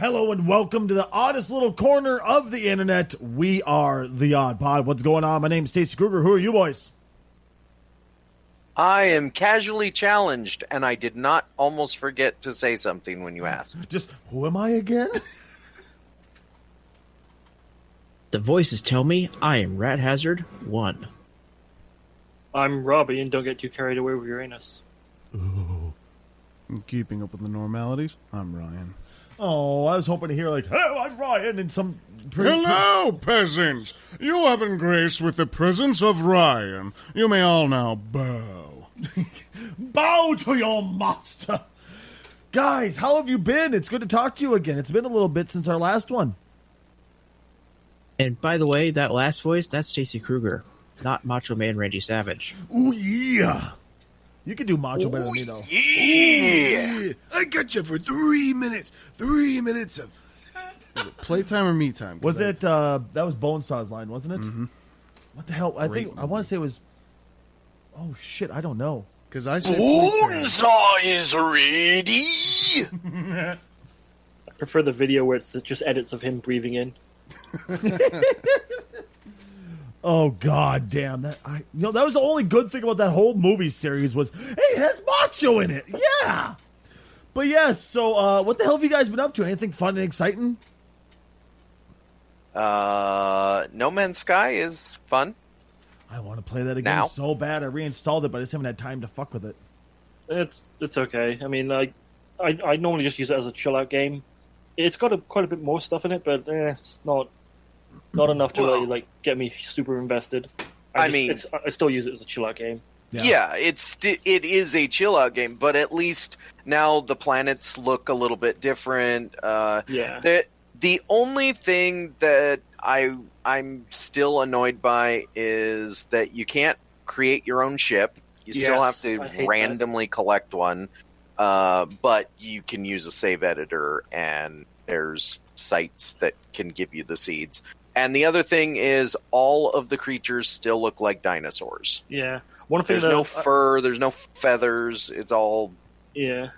Hello and welcome to the oddest little corner of the internet. We are the Odd Pod. What's going on? My name's Stacey Kruger. Who are you boys? I am casually challenged, and I did not almost forget to say something when you asked. Just, who am I again? The voices tell me I am Rat Hazard 1. I'm Robbie, and don't get too carried away with your anus. Ooh. And keeping up with the normalities, I'm Ryan. Oh, I was hoping to hear like, "Hey, I'm Ryan," and some... Hello, peasants! You have been graced with the presence of Ryan. You may all now bow. Bow to your master! Guys, how have you been? It's good to talk to you again. It's been a little bit since our last one. And by the way, that last voice, that's Stacey Kruger, not Macho Man Randy Savage. Ooh, yeah! You can do Macho better than me, though. Yeah! I got you for 3 minutes. 3 minutes of... Is it playtime or me time? Was it, that was Bonesaw's line, wasn't it? Mm-hmm. What the hell? I want to say it was... Oh, shit, I don't know. Because I said Bonesaw is ready! I prefer the video where it's just edits of him breathing in. Oh, god damn. That was the only good thing about that whole movie series was, hey, it has Macho in it. Yeah! But yes, so what the hell have you guys been up to? Anything fun and exciting? No Man's Sky is fun. I want to play that again so bad. I reinstalled it, but I just haven't had time to fuck with it. It's okay. I mean, I normally just use it as a chill out game. It's got quite a bit more stuff in it, but it's not enough to really get me super invested. I still use it as a chill out game. Yeah, it is a chill out game, but at least now the planets look a little bit different. The only thing that I'm still annoyed by is that you can't create your own ship. You still have to randomly collect one, but you can use a save editor, and there's sites that can give you the seeds. And the other thing is, all of the creatures still look like dinosaurs. Yeah. There's no fur, there's no feathers, it's all... Yeah.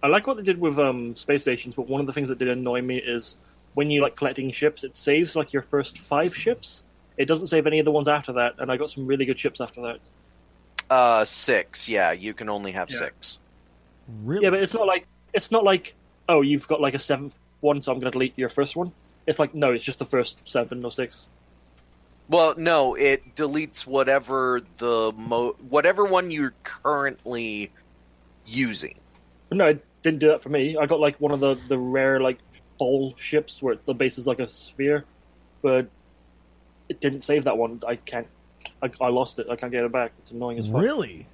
I like what they did with space stations, but one of the things that did annoy me is when you collecting ships, it saves your first 5 ships. It doesn't save any of the ones after that, and I got some really good ships after that. 6, yeah, you can only have 6. Really? Yeah, but it's not like, oh, you've got a 7th one, so I'm going to delete your first one. It's no, it's just the first 7 or 6. Well, no, it deletes whatever one you're currently using. No, it didn't do that for me. I got one of the rare ball ships where the base is like a sphere, but it didn't save that one. I lost it. I can't get it back. It's annoying as fuck. Really?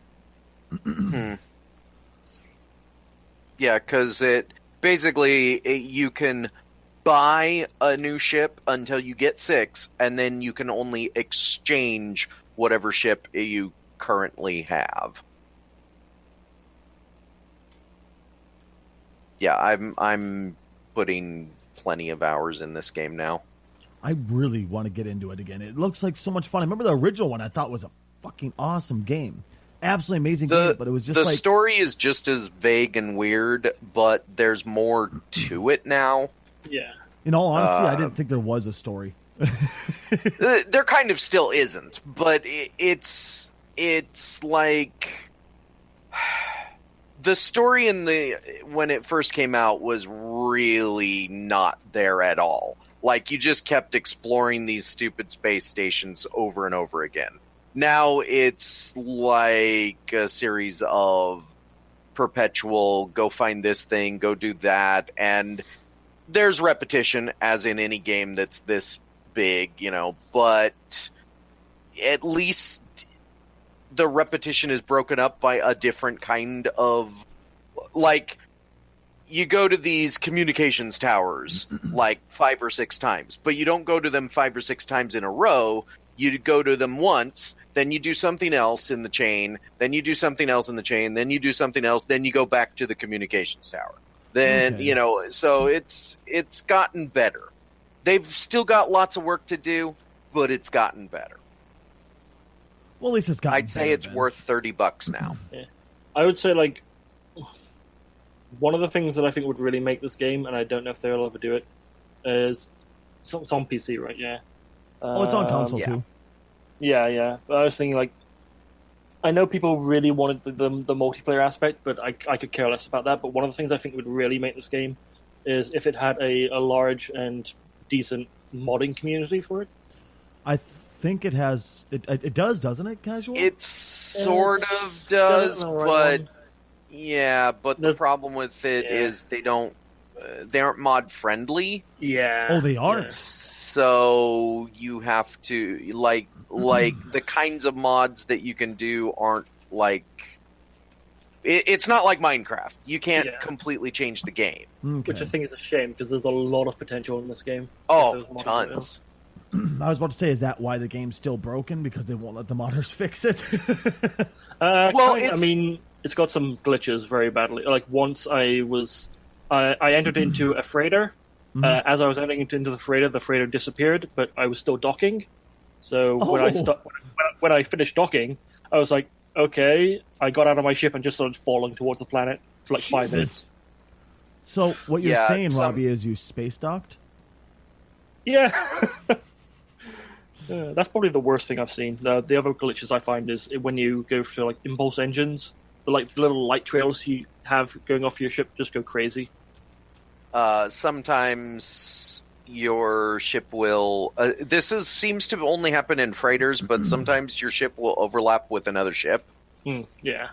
Yeah, because you can buy a new ship until you get 6, and then you can only exchange whatever ship you currently have. Yeah, I'm putting plenty of hours in this game now. I really want to get into it again. It looks like so much fun. I remember the original one I thought was a fucking awesome game. Absolutely amazing game, but it was just the story is just as vague and weird, but there's more to it now. Yeah. In all honesty, I didn't think there was a story. There kind of still isn't, but it's like the story when it first came out was really not there at all. You just kept exploring these stupid space stations over and over again. Now it's like a series of perpetual go find this thing, go do that, and there's repetition, as in any game that's this big, but at least the repetition is broken up by a different kind of, you go to these communications towers 5 or 6 times, but you don't go to them 5 or 6 times in a row. You go to them once, then you do something else in the chain, then you do something else in the chain, then you do something else, then you go back to the communications tower. Then, so it's gotten better. They've still got lots of work to do, but it's gotten better. Well, at least it's gotten I'd say it's worth $30 now. Yeah. I would say one of the things that I think would really make this game, and I don't know if they'll ever do it, is it's on PC, right? Yeah. Oh, it's on console yeah. too. Yeah. But I was thinking, like, I know people really wanted the multiplayer aspect, but I could care less about that. But one of the things I think would really make this game is if it had a large and decent modding community for it. I think it has. It does, doesn't it? Casual. It sort of does, but yeah. But the problem with it is they aren't mod friendly. Yeah. Oh, they aren't. Yeah. So you have to like the kinds of mods that you can do aren't like. It's not like Minecraft. You can't completely change the game. Okay. Which I think is a shame because there's a lot of potential in this game. Oh, tons. I was about to say, is that why the game's still broken? Because they won't let the modders fix it? I mean, it's got some glitches very badly. Like, once I entered into a freighter. As I was entering into the freighter disappeared, but I was still docking. So when I finished docking, I was like, okay, I got out of my ship and just started falling towards the planet for like 5 minutes. So what you're saying, Robbie, is you space docked? Yeah. That's probably the worst thing I've seen. The other glitches I find is when you go for like impulse engines, the little light trails you have going off your ship just go crazy. Sometimes your ship will. Seems to only happen in freighters, but sometimes your ship will overlap with another ship. Yeah.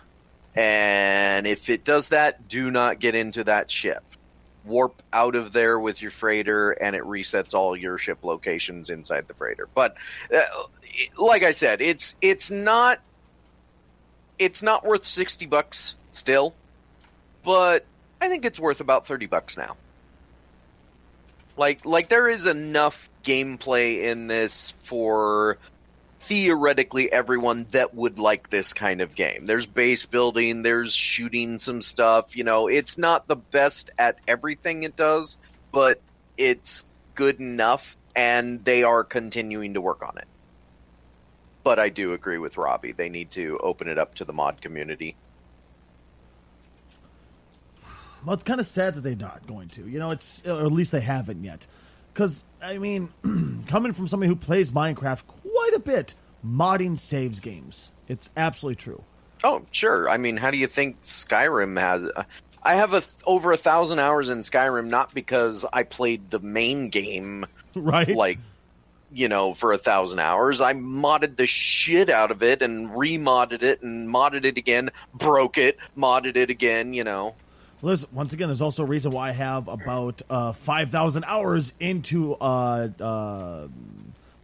And if it does that, do not get into that ship. Warp out of there with your freighter, and it resets all your ship locations inside the freighter. But like I said, it's not worth $60 still, but I think it's worth about $30 now. Like there is enough gameplay in this for theoretically everyone that would like this kind of game. There's base building, there's shooting some stuff, it's not the best at everything it does, but it's good enough, and they are continuing to work on it. But I do agree with Robbie. They need to open it up to the mod community. Well, it's kind of sad that they're not going to. It's, or at least they haven't yet. Because, I mean, coming from somebody who plays Minecraft quite a bit, modding saves games. It's absolutely true. Oh, sure. I mean, how do you think Skyrim has... I have over 1,000 hours in Skyrim, not because I played the main game, right? For 1,000 hours. I modded the shit out of it and remodded it and modded it again, broke it, modded it again, Well, once again, there's also a reason why I have about 5,000 hours into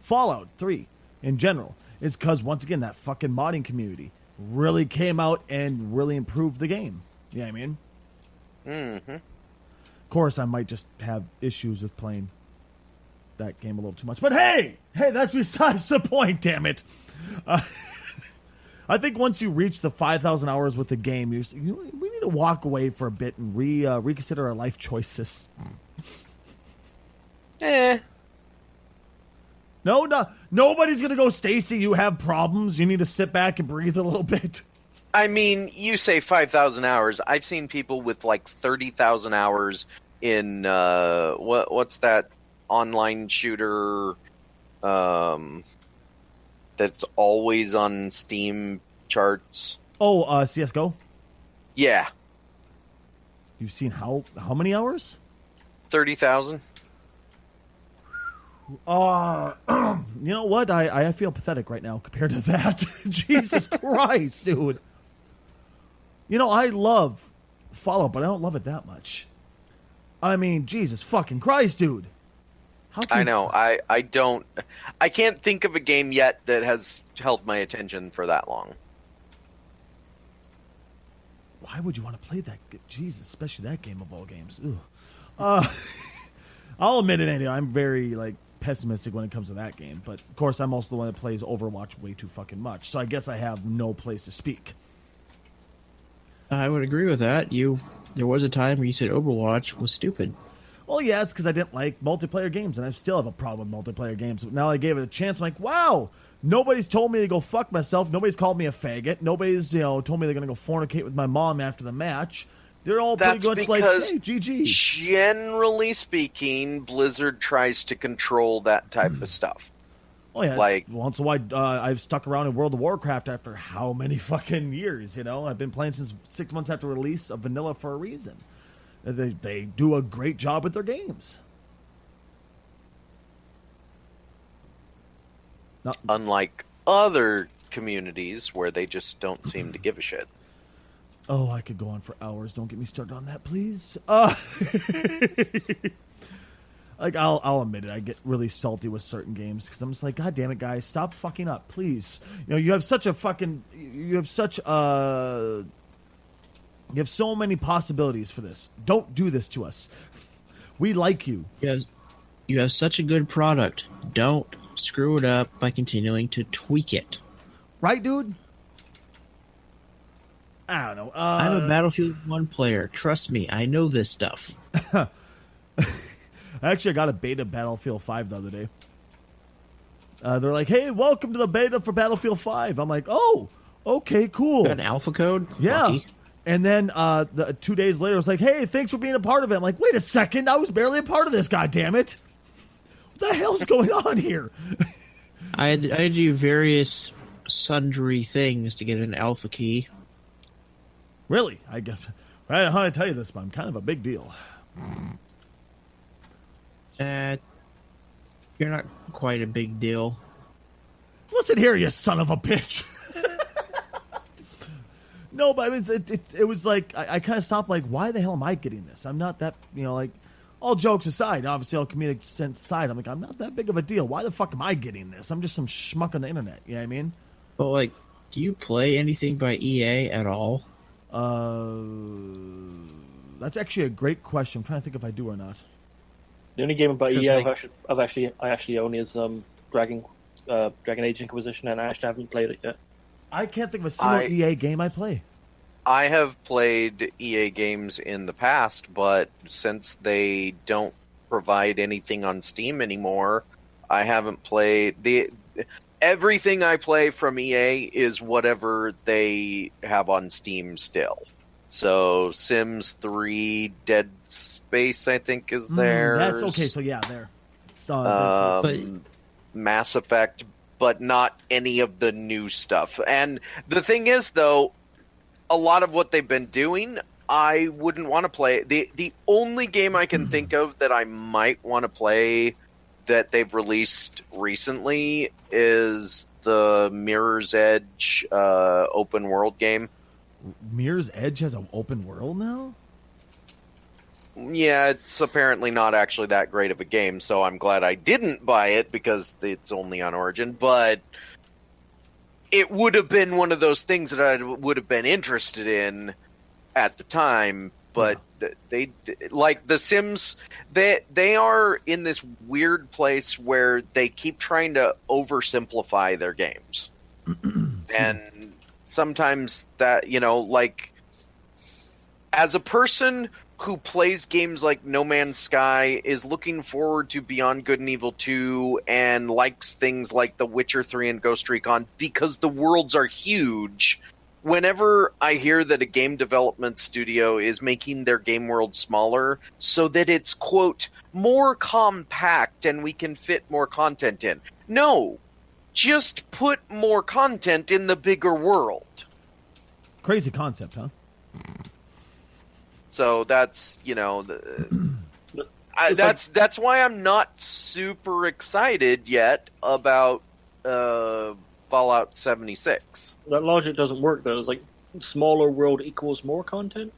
Fallout 3 in general. It's because, once again, that fucking modding community really came out and really improved the game. You know what I mean? Mm-hmm. Of course, I might just have issues with playing that game a little too much. But hey, that's besides the point, damn it. I think once you reach the 5,000 hours with the game, we need to walk away for a bit and reconsider our life choices. No, nobody's going to go, Stacy, you have problems. You need to sit back and breathe a little bit. I mean, you say 5,000 hours. I've seen people with like 30,000 hours in, what's that online shooter that's always on Steam charts? Oh, CSGO? Yeah. You've seen how many hours? 30,000. You know what? I feel pathetic right now compared to that. Jesus Christ, dude. I love Fallout, but I don't love it that much. I mean, Jesus fucking Christ, dude. I know. I don't... I can't think of a game yet that has held my attention for that long. Why would you want to play that? Jesus, especially that game of all games. I'll admit it, Andy. I'm very, pessimistic when it comes to that game. But, of course, I'm also the one that plays Overwatch way too fucking much. So I guess I have no place to speak. I would agree with that. There was a time where you said Overwatch was stupid. Well, yeah, it's because I didn't like multiplayer games, and I still have a problem with multiplayer games. But now I gave it a chance. I'm like, wow, nobody's told me to go fuck myself. Nobody's called me a faggot. Nobody's, told me they're going to go fornicate with my mom after the match. They're all That's pretty much like, because hey, GG. generally speaking, Blizzard tries to control that type of stuff. Oh yeah, like- once in a while, I've stuck around in World of Warcraft after how many fucking years? You know, I've been playing since 6 months after release of vanilla for a reason. They do a great job with their games. Unlike other communities where they just don't seem to give a shit. Oh, I could go on for hours. Don't get me started on that, please. Like, I'll admit it. I get really salty with certain games because I'm just like, God damn it, guys, stop fucking up, please. You know, you have such so many possibilities for this. Don't do this to us. We like you. You have such a good product. Don't screw it up by continuing to tweak it. Right, dude? I don't know. I'm a Battlefield 1 player. Trust me, I know this stuff. Actually, I got a beta Battlefield 5 the other day. They're like, hey, welcome to the beta for Battlefield 5. I'm like, oh, okay, cool. Got an alpha code? Yeah. Lucky. And then 2 days later, I was like, hey, thanks for being a part of it. I'm like, wait a second, I was barely a part of this, goddammit. What the hell's going on here? I had to do various sundry things to get an alpha key. Really? I don't know how to tell you this, but I'm kind of a big deal. You're not quite a big deal. Listen here, you son of a bitch. No, but I mean, it was like, I kind of stopped, like, why the hell am I getting this? I'm not that, you know, like, all jokes aside, obviously all comedic sense aside, I'm like, I'm not that big of a deal. Why the fuck am I getting this? I'm just some schmuck on the internet, you know what I mean? But, like, do you play anything by EA at all? That's actually a great question. I'm trying to think if I do or not. The only game about Because, EA like- I actually own is Dragon Age Inquisition, and I actually haven't played it yet. I can't think of a single EA game I play. I have played EA games in the past, but since they don't provide anything on Steam anymore, I haven't played everything I play from EA is whatever they have on Steam still. So Sims 3, Dead Space, I think is there. That's okay. So yeah, there. But Mass Effect, but not any of the new stuff. And the thing is, though, a lot of what they've been doing, I wouldn't want to play. The only game I can think of that I might want to play that they've released recently is the Mirror's Edge open world game. Mirror's Edge has an open world now? Yeah, it's apparently not actually that great of a game, so I'm glad I didn't buy it because it's only on Origin, but it would have been one of those things that I would have been interested in at the time, but they like The Sims, they are in this weird place where they keep trying to oversimplify their games. And sometimes that, you know, like, as a person who plays games like No Man's Sky, is looking forward to Beyond Good and Evil 2, and likes things like The Witcher 3 and Ghost Recon because the worlds are huge, whenever I hear that a game development studio is making their game world smaller so that it's, quote, more compact and we can fit more content in. No, just put more content in the bigger world. Crazy concept, huh? So that's, you know, that's why I'm not super excited yet about Fallout 76. That logic doesn't work, though. It's like smaller world equals more content.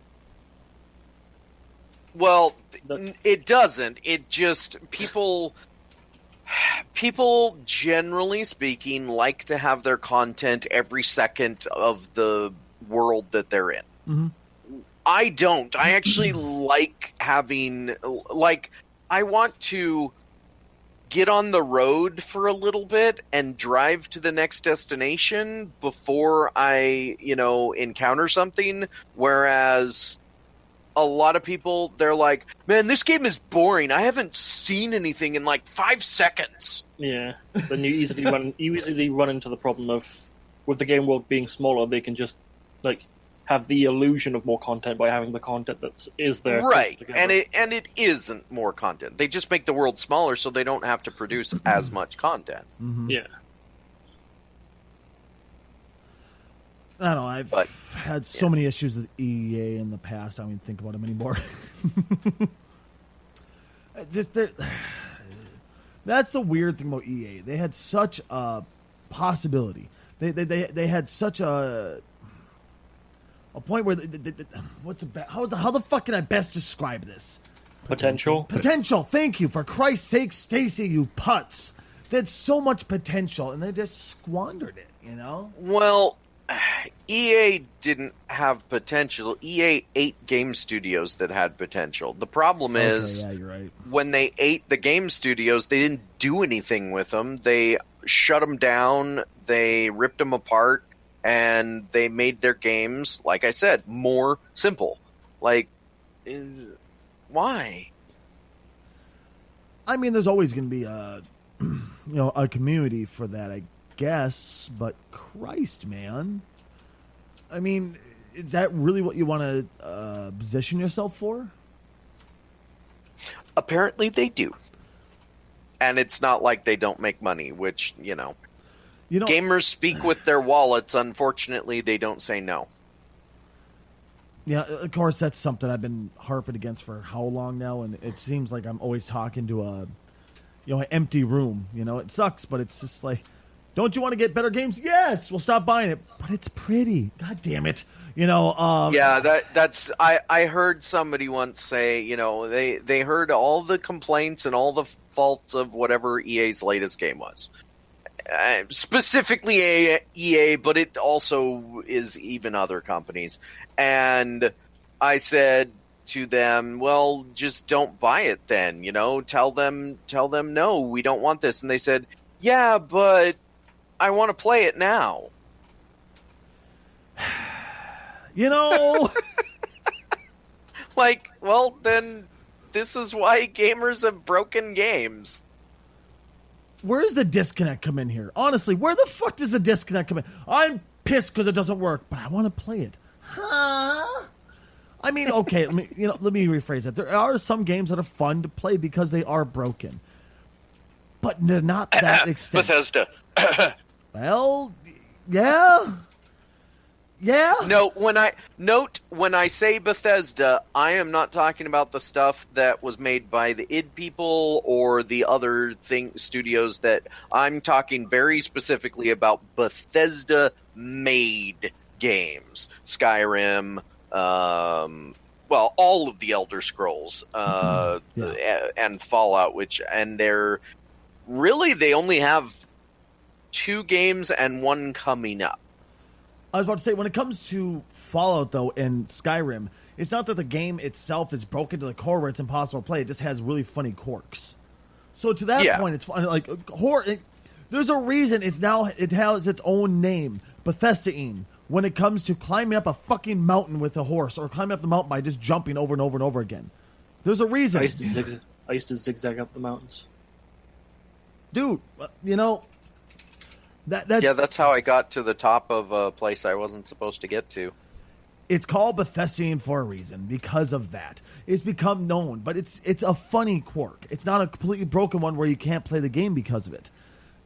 Well, it doesn't. It just people generally speaking like to have their content every second of the world that they're in. Mm-hmm. I don't. I actually like having, like, I want to get on the road for a little bit and drive to the next destination before I, you know, encounter something. Whereas a lot of people, they're like, man, this game is boring. I haven't seen anything in like 5 seconds. Yeah. Then you easily run into the problem of, with the game world being smaller, they can just, like, have the illusion of more content by having the content that is there. Right, together. and it isn't more content. They just make the world smaller so they don't have to produce as much content. Yeah. I don't know. I've had so many issues with EA in the past. I don't even think about them anymore. That's the weird thing about EA. They had such a possibility. They had such a point where how the fuck can I best describe this? Potential. Potential. Thank you. For Christ's sake, Stacy, you putz. They had so much potential, and they just squandered it. You know. Well, EA didn't have potential. EA ate game studios that had potential. The problem is, yeah, you're right. When they ate the game studios, they didn't do anything with them. They shut them down, they ripped them apart, and they made their games, like I said, more simple. Like, why? I mean, there's always going to be a community for that, I guess, but Christ, man. I mean, is that really what you want to position yourself for? Apparently they do. And it's not like they don't make money, which, gamers speak with their wallets. Unfortunately, they don't say no. Yeah, of course, that's something I've been harping against for how long now, and it seems like I'm always talking to an empty room. It sucks, but it's just like, don't you want to get better games? Yes, we'll stop buying it, but it's pretty. God damn it, Yeah, that's. I heard somebody once say, they heard all the complaints and all the faults of whatever EA's latest game was. Specifically EA, but it also is even other companies. And I said to them, well, just don't buy it then, tell them no, we don't want this. And they said, yeah, but I want to play it now. Like, well, then this is why gamers have broken games. Where's the disconnect come in here? Honestly, where the fuck does the disconnect come in? I'm pissed because it doesn't work, but I want to play it. Huh? I mean, okay, let me rephrase that. There are some games that are fun to play because they are broken, but they're not that extent. Bethesda. Well, yeah. No, when I say Bethesda, I am not talking about the stuff that was made by the id people or the other studios. That I'm talking very specifically about Bethesda made games. Skyrim, well, all of the Elder Scrolls, and Fallout, they only have 2 games and 1 coming up. I was about to say, when it comes to Fallout, though, and Skyrim, it's not that the game itself is broken to the core where it's impossible to play. It just has really funny quirks. So to that point, it's fun. Like horror, there's a reason it has its own name, Bethesda-ine, when it comes to climbing up a fucking mountain with a horse or climbing up the mountain by just jumping over and over and over again. There's a reason. I used to zigzag up the mountains. Dude, that's how I got to the top of a place I wasn't supposed to get to. It's called Bethesdian for a reason because of that. It's become known, but it's a funny quirk. It's not a completely broken one where you can't play the game because of it.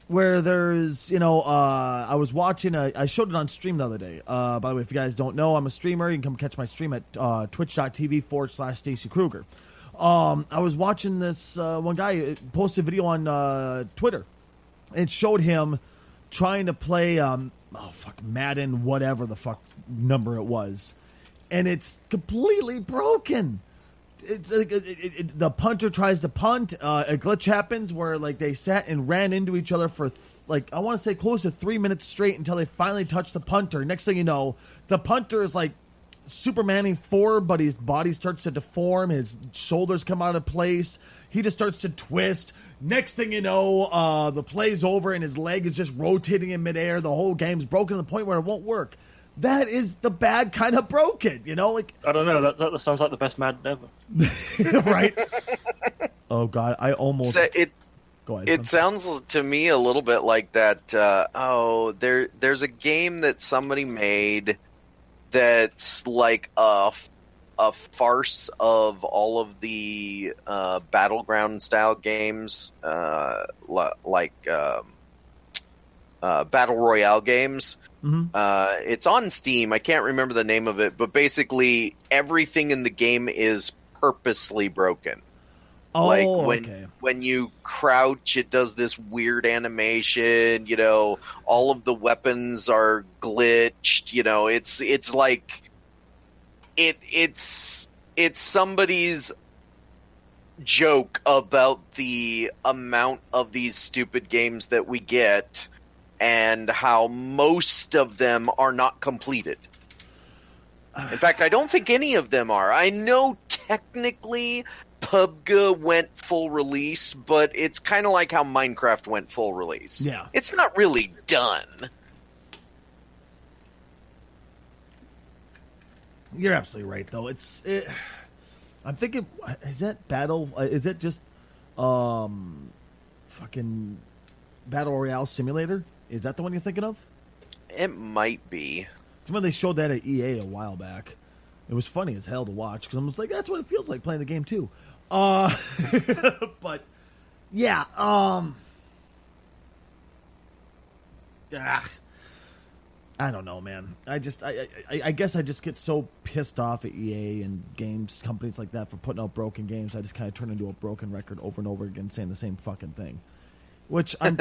Where there's, I was watching, I showed it on stream the other day. By the way, if you guys don't know, I'm a streamer. You can come catch my stream at twitch.tv/Stacy Kruger. I was watching this one guy posted a video on Twitter. It showed him trying to play Madden, whatever the fuck number it was, and it's completely broken. It's like the punter tries to punt, a glitch happens where like they sat and ran into each other for I want to say close to 3 minutes straight until they finally touch the punter. Next thing you know, the punter is like Supermaning forward, but his body starts to deform, his shoulders come out of place, he just starts to twist. Next thing you know, the play's over and his leg is just rotating in midair. The whole game's broken to the point where it won't work. That is the bad kind of broken, like I don't know. That sounds like the best Madden ever. Right? Oh God, I almost. Go ahead. It sounds to me a little bit like that. There's a game that somebody made that's like a farce of all of the battleground style games, like battle royale games. It's on Steam. I can't remember the name of it, but basically everything in the game is purposely broken. Oh, Like okay. when you crouch, it does this weird animation. You know, all of the weapons are glitched. You know, it's like it's somebody's joke about the amount of these stupid games that we get and how most of them are not completed. In fact, I don't think any of them are. I know technically PUBG went full release, but it's kind of like how Minecraft went full release. Yeah. It's not really done. You're absolutely right, though. I'm thinking, is that battle? Is it just fucking Battle Royale Simulator? Is that the one you're thinking of? It might be. It's when they showed that at EA a while back. It was funny as hell to watch because I'm just like, that's what it feels like playing the game too. But yeah, I don't know, man. I guess I just get so pissed off at EA and games companies like that for putting out broken games. I just kind of turn into a broken record over and over again, saying the same fucking thing. Which I'm,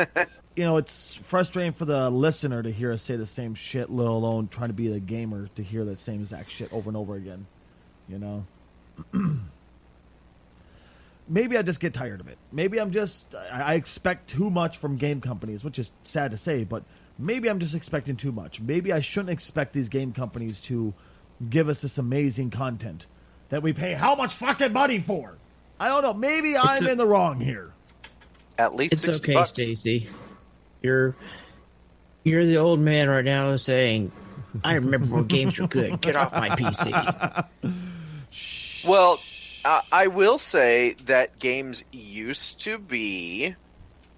it's frustrating for the listener to hear us say the same shit, let alone trying to be the gamer to hear that same exact shit over and over again. You know. Maybe I just get tired of it. Maybe I expect too much from game companies, which is sad to say, but maybe I'm just expecting too much. Maybe I shouldn't expect these game companies to give us this amazing content that we pay how much fucking money for. I don't know. Maybe I'm in the wrong here. At least It's $60. okay, Stacy. You're the old man right now saying, "I remember when games were good. Get off my PC." Well, I will say that games used to be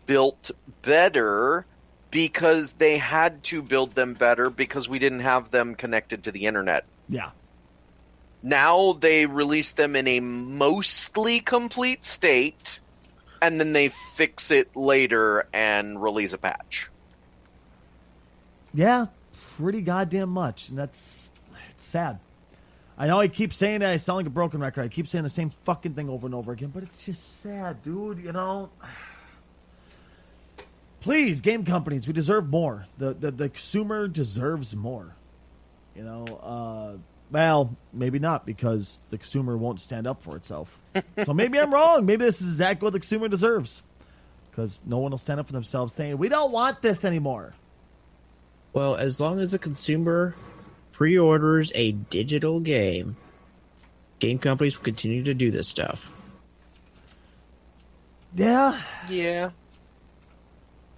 built better because they had to build them better because we didn't have them connected to the internet. Yeah. Now they release them in a mostly complete state, and then they fix it later and release a patch. Yeah, pretty goddamn much. And it's sad. I know I keep saying that I sound like a broken record. I keep saying the same fucking thing over and over again, but it's just sad, dude, you know? Please, game companies, we deserve more. The consumer deserves more. You know, well, maybe not, because the consumer won't stand up for itself. So maybe I'm wrong. Maybe this is exactly what the consumer deserves. Because no one will stand up for themselves saying, we don't want this anymore. Well, as long as the consumer pre-orders a digital game, game companies will continue to do this stuff. Yeah. Yeah.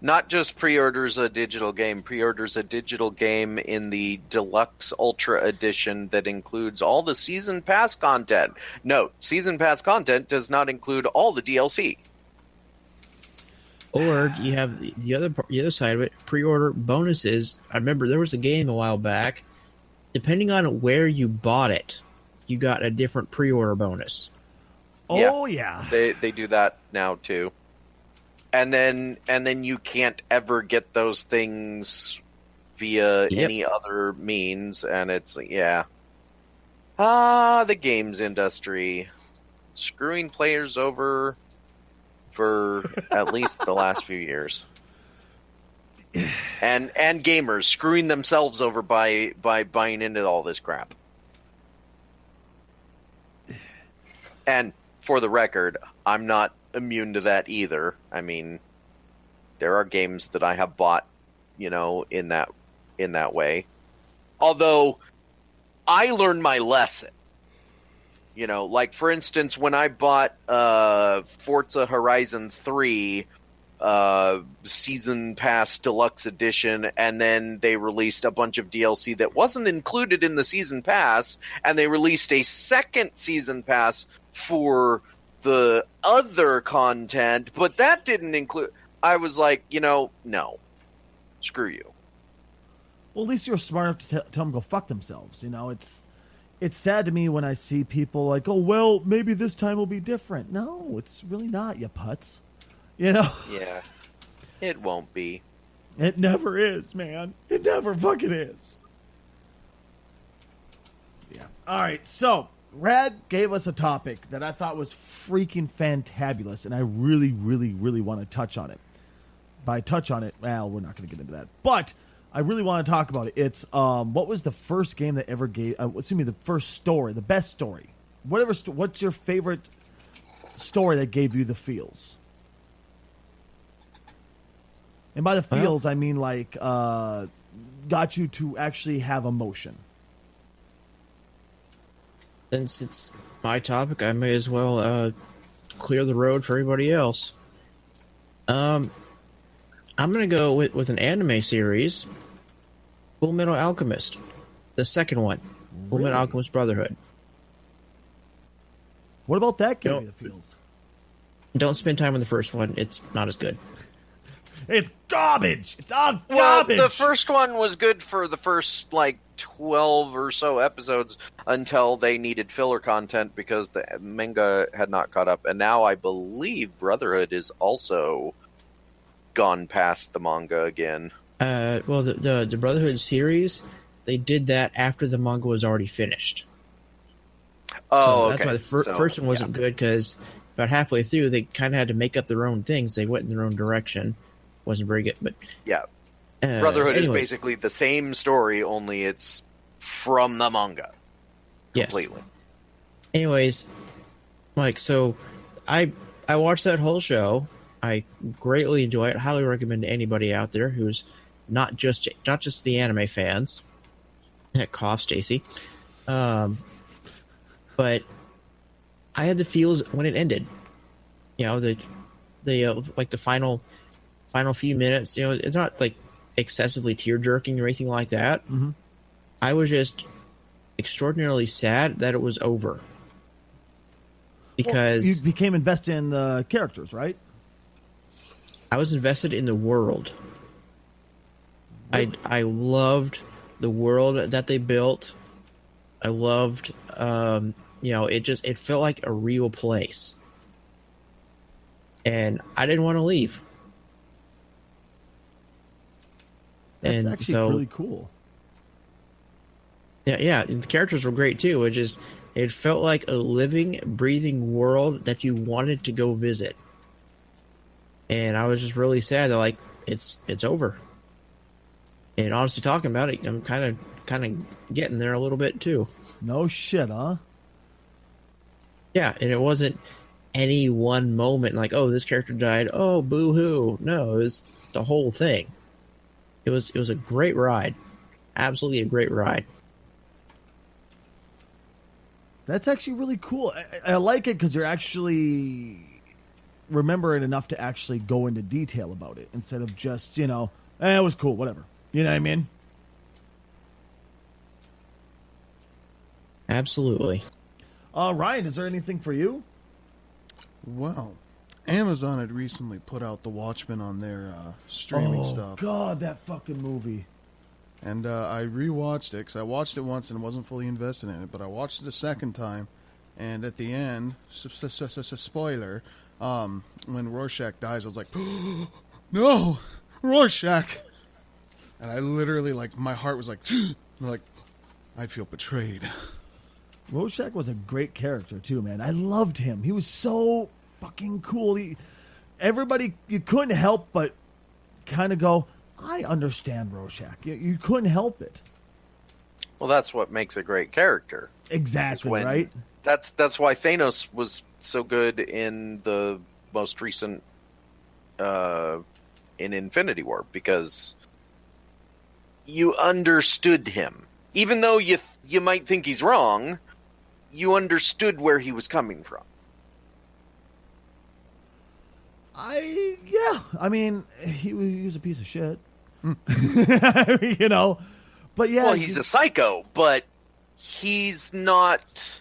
Not just pre-orders a digital game, pre-orders a digital game in the Deluxe Ultra Edition that includes all the Season Pass content. Note, Season Pass content does not include all the DLC. Or you have the other side of it, pre-order bonuses. I remember there was a game a while back. Depending on where you bought it, you got a different pre-order bonus. Oh, yeah. They do that now, too. And then you can't ever get those things via any other means, and it's, yeah. The games industry. Screwing players over for at least the last few years. And gamers screwing themselves over by buying into all this crap. And for the record, I'm not immune to that either. I mean, there are games that I have bought, in that way. Although I learned my lesson. Like for instance, when I bought Forza Horizon 3 Season Pass Deluxe Edition, and then they released a bunch of DLC that wasn't included in the Season Pass, and they released a second Season Pass for the other content, but that didn't include... I was like, no, screw you. Well, at least you're smart enough to tell them to go fuck themselves. It's sad to me when I see people like, oh, well, maybe this time will be different. No, it's really not, you putz. Yeah, it won't be. It never is, man. It never fucking is. Yeah. All right, so Rad gave us a topic that I thought was freaking fantabulous, and I really, really, really want to touch on it. By touch on it, well, we're not going to get into that. But I really want to talk about it. It's what was the first game that ever gave? The first story, the best story. What's your favorite story that gave you the feels? And by the feels, I mean like got you to actually have emotion. Since it's my topic, I may as well clear the road for everybody else. I'm gonna go with an anime series, Full Metal Alchemist, the second one, Full Metal Alchemist Brotherhood. What about that gave you the feels? Don't spend time on the first one; it's not as good. It's garbage. It's all Well, garbage. the first one was good for the first 12 or so episodes until they needed filler content because the manga had not caught up, and now I believe Brotherhood is also gone past the manga again. Well, the Brotherhood series, they did that after the manga was already finished. Oh, that's okay. why the first one wasn't good, because about halfway through they kind of had to make up their own things. They went in their own direction. Wasn't very good, but yeah. Brotherhood anyways, is basically the same story, only it's from the manga. Completely. Yes. Anyways, so I watched that whole show. I greatly enjoy it. Highly recommend to anybody out there who's not just the anime fans. Cough, Stacy. But I had the feels when it ended. The final few minutes. It's not excessively tear jerking or anything like that. Mm-hmm. I was just extraordinarily sad that it was over. Because you became invested in the characters, right? I was invested in the world. Really? I loved the world that they built. I loved, it felt like a real place. And I didn't want to leave. That's actually really cool. Yeah, and the characters were great too. It felt like a living, breathing world that you wanted to go visit. And I was just really sad that it's over. And honestly, talking about it, I'm kind of getting there a little bit too. No shit, huh? Yeah, and it wasn't any one moment like, oh, this character died, oh, boo hoo. No, it was the whole thing. It was a great ride, absolutely a great ride. That's actually really cool. I like it because you're actually remembering enough to actually go into detail about it instead of just it was cool, whatever. You know what I mean? Absolutely. Ryan, is there anything for you? Well, Amazon had recently put out The Watchmen on their streaming stuff. Oh, God, that fucking movie. And I rewatched it, because I watched it once and wasn't fully invested in it, but I watched it a second time, and at the end, spoiler, when Rorschach dies, I was like, no, Rorschach! And I literally, my heart was like, I feel betrayed. Rorschach was a great character, too, man. I loved him. He was so fucking cool. Everybody, you couldn't help but kind of go, I understand Rorschach. You couldn't help it. Well, that's what makes a great character. Exactly, right? That's why Thanos was so good in the most recent in Infinity War, because you understood him. Even though you might think he's wrong, you understood where he was coming from. I mean, he was a piece of shit. But yeah. Well, he's a psycho, but he's not,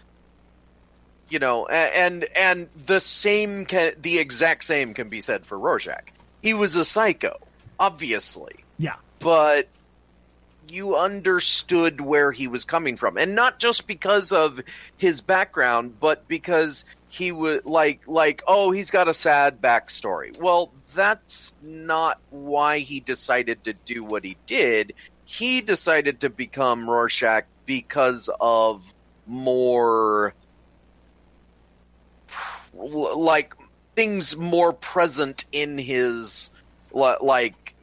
and the exact same can be said for Rorschach. He was a psycho, obviously. Yeah. But you understood where he was coming from, and not just because of his background, but because he was oh, he's got a sad backstory. Well, that's not why he decided to do what he did. He decided to become Rorschach because of more like things more present in his like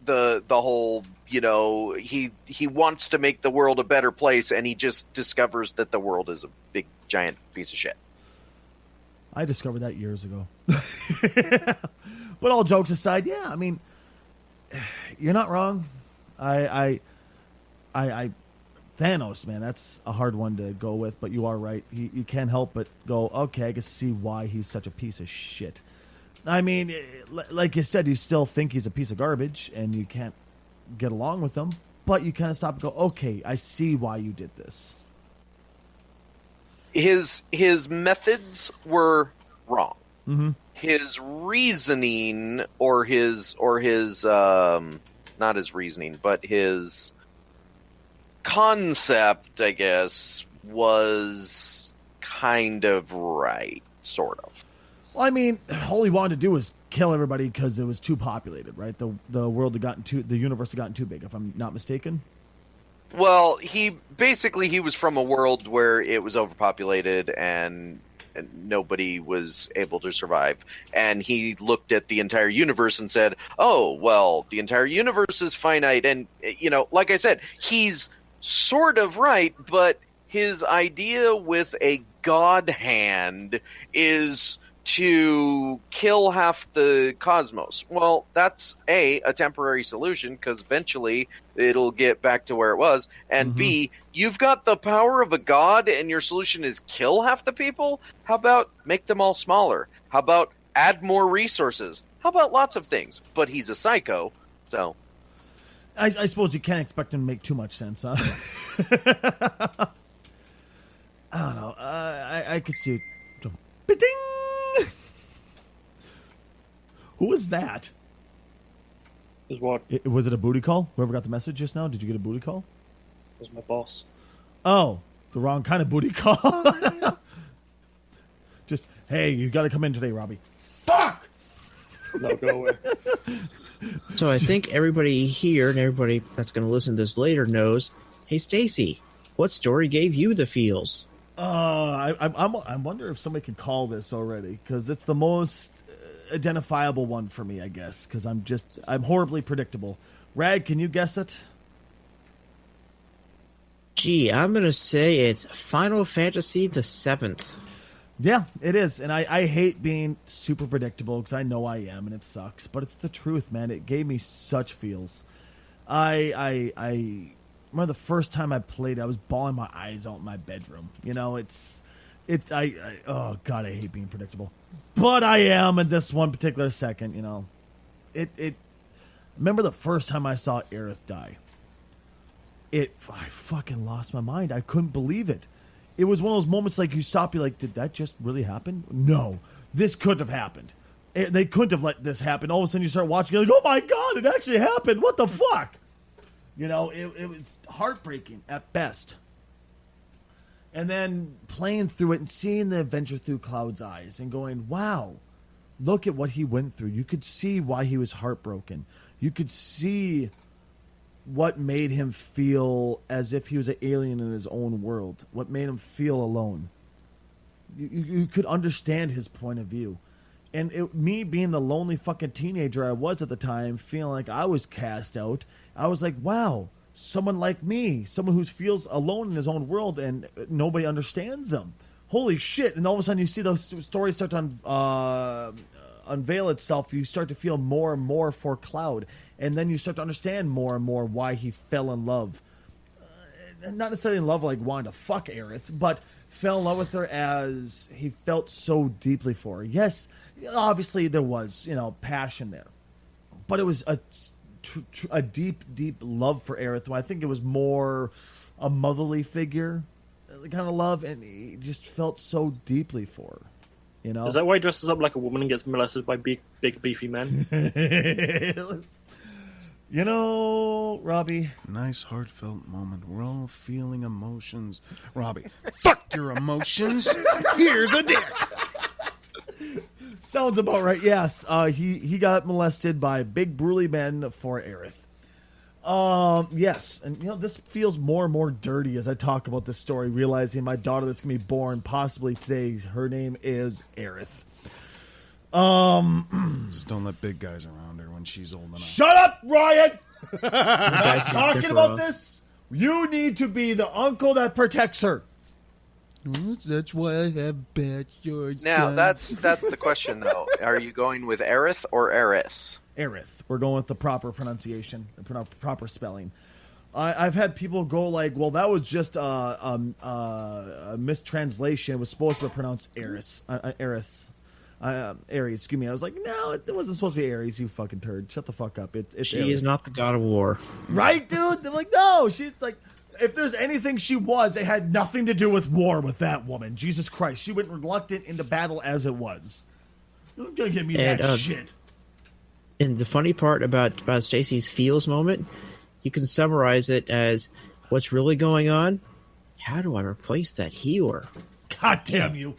the whole, you know, he wants to make the world a better place, and he just discovers that the world is a big giant piece of shit. I discovered that years ago. But all jokes aside, yeah, I mean, you're not wrong. I Thanos, man, that's a hard one to go with, but you are right. You can't help but go, okay, I can see why he's such a piece of shit. I mean, like you said, you still think he's a piece of garbage, and you can't get along with him, but you kind of stop and go, okay, I see why you did this. His methods were wrong. Mm-hmm. His reasoning, or his not his reasoning, but his concept, I guess, was kind of right, sort of. Well, I mean, all he wanted to do was kill everybody because it was too populated, right? The world had gotten the universe had gotten too big, if I'm not mistaken. Well, he was from a world where it was overpopulated and nobody was able to survive. And he looked at the entire universe and said, oh, well, the entire universe is finite. And, you know, like I said, he's sort of right, but his idea with a god hand is to kill half the cosmos. Well, that's a temporary solution, because eventually it'll get back to where it was, and B, you've got the power of a god and your solution is kill half the people? How about make them all smaller? How about add more resources? How about lots of things? But he's a psycho, so... I suppose you can't expect him to make too much sense, huh? I don't know. I could see it. Ba-ding! Who was that? Was what? Was it a booty call? Whoever got the message just now, did you get a booty call? Was my boss. Oh, the wrong kind of booty call. Just, hey, you got to come in today, Robbie. Fuck! No, go away. So I think everybody here and everybody that's going to listen to this later knows, hey, Stacy, what story gave you the feels? I wonder if somebody could call this already, because it's the most identifiable one for me, I guess, because I'm horribly predictable. Rag, can you guess it? Gee, I'm going to say it's Final Fantasy the 7th. Yeah, it is, and I hate being super predictable, because I know I am, and it sucks, but it's the truth, man. It gave me such feels. I remember the first time I played, I was bawling my eyes out in my bedroom. You know, oh God, I hate being predictable, but I am in this one particular second. You know, remember the first time I saw Aerith die. I fucking lost my mind. I couldn't believe it. It was one of those moments like you stop, you're like, did that just really happen? No, this couldn't have happened. They couldn't have let this happen. All of a sudden you start watching, you're like, oh my God, it actually happened. What the fuck? You know, it was heartbreaking at best. And then playing through it and seeing the adventure through Cloud's eyes and going, wow, look at what he went through. You could see why he was heartbroken. You could see what made him feel as if he was an alien in his own world. What made him feel alone. You could understand his point of view. And me being the lonely fucking teenager I was at the time, feeling like I was cast out, I was like, wow, someone like me, someone who feels alone in his own world and nobody understands him. Holy shit. And all of a sudden you see those stories start to unveil itself. You start to feel more and more for Cloud. And then you start to understand more and more why he fell in love. Not necessarily in love like wanting to fuck Aerith, but fell in love with her as he felt so deeply for her. Yes, obviously there was, passion there. But it was a deep, deep love for Aerith. I think it was more a motherly figure kind of love, and he just felt so deeply for her. You know? Is that why he dresses up like a woman and gets molested by big beefy men? You know, Robbie. Nice heartfelt moment. We're all feeling emotions. Robbie, fuck your emotions. Here's a dick. Sounds about right. Yes, he got molested by big burly men for Aerith. Yes, and this feels more and more dirty as I talk about this story, realizing my daughter that's gonna be born possibly today, her name is Aerith. Just don't let big guys around her when she's old enough. Shut up, Ryan! We're not Back to talking differ about on. this. You need to be the uncle that protects her. That's why I have bad shorts. Now that's the question though. Are you going with Aerith or Eris? Aerith. We're going with the proper pronunciation, the proper spelling. I've had people go like, "Well, that was just a mistranslation. It was supposed to be pronounced Aris." Aries, excuse me. I was like, no, it wasn't supposed to be Aries, you fucking turd. Shut the fuck up. It's She Aries. is not the god of war. Right, dude? They're like, no. She's like, if there's anything she was, it had nothing to do with war with that woman. Jesus Christ. She went reluctant into battle as it was. You're going to give me And, that shit. And the funny part about Stacy's feels moment, you can summarize it as, what's really going on? How do I replace that healer? God damn you.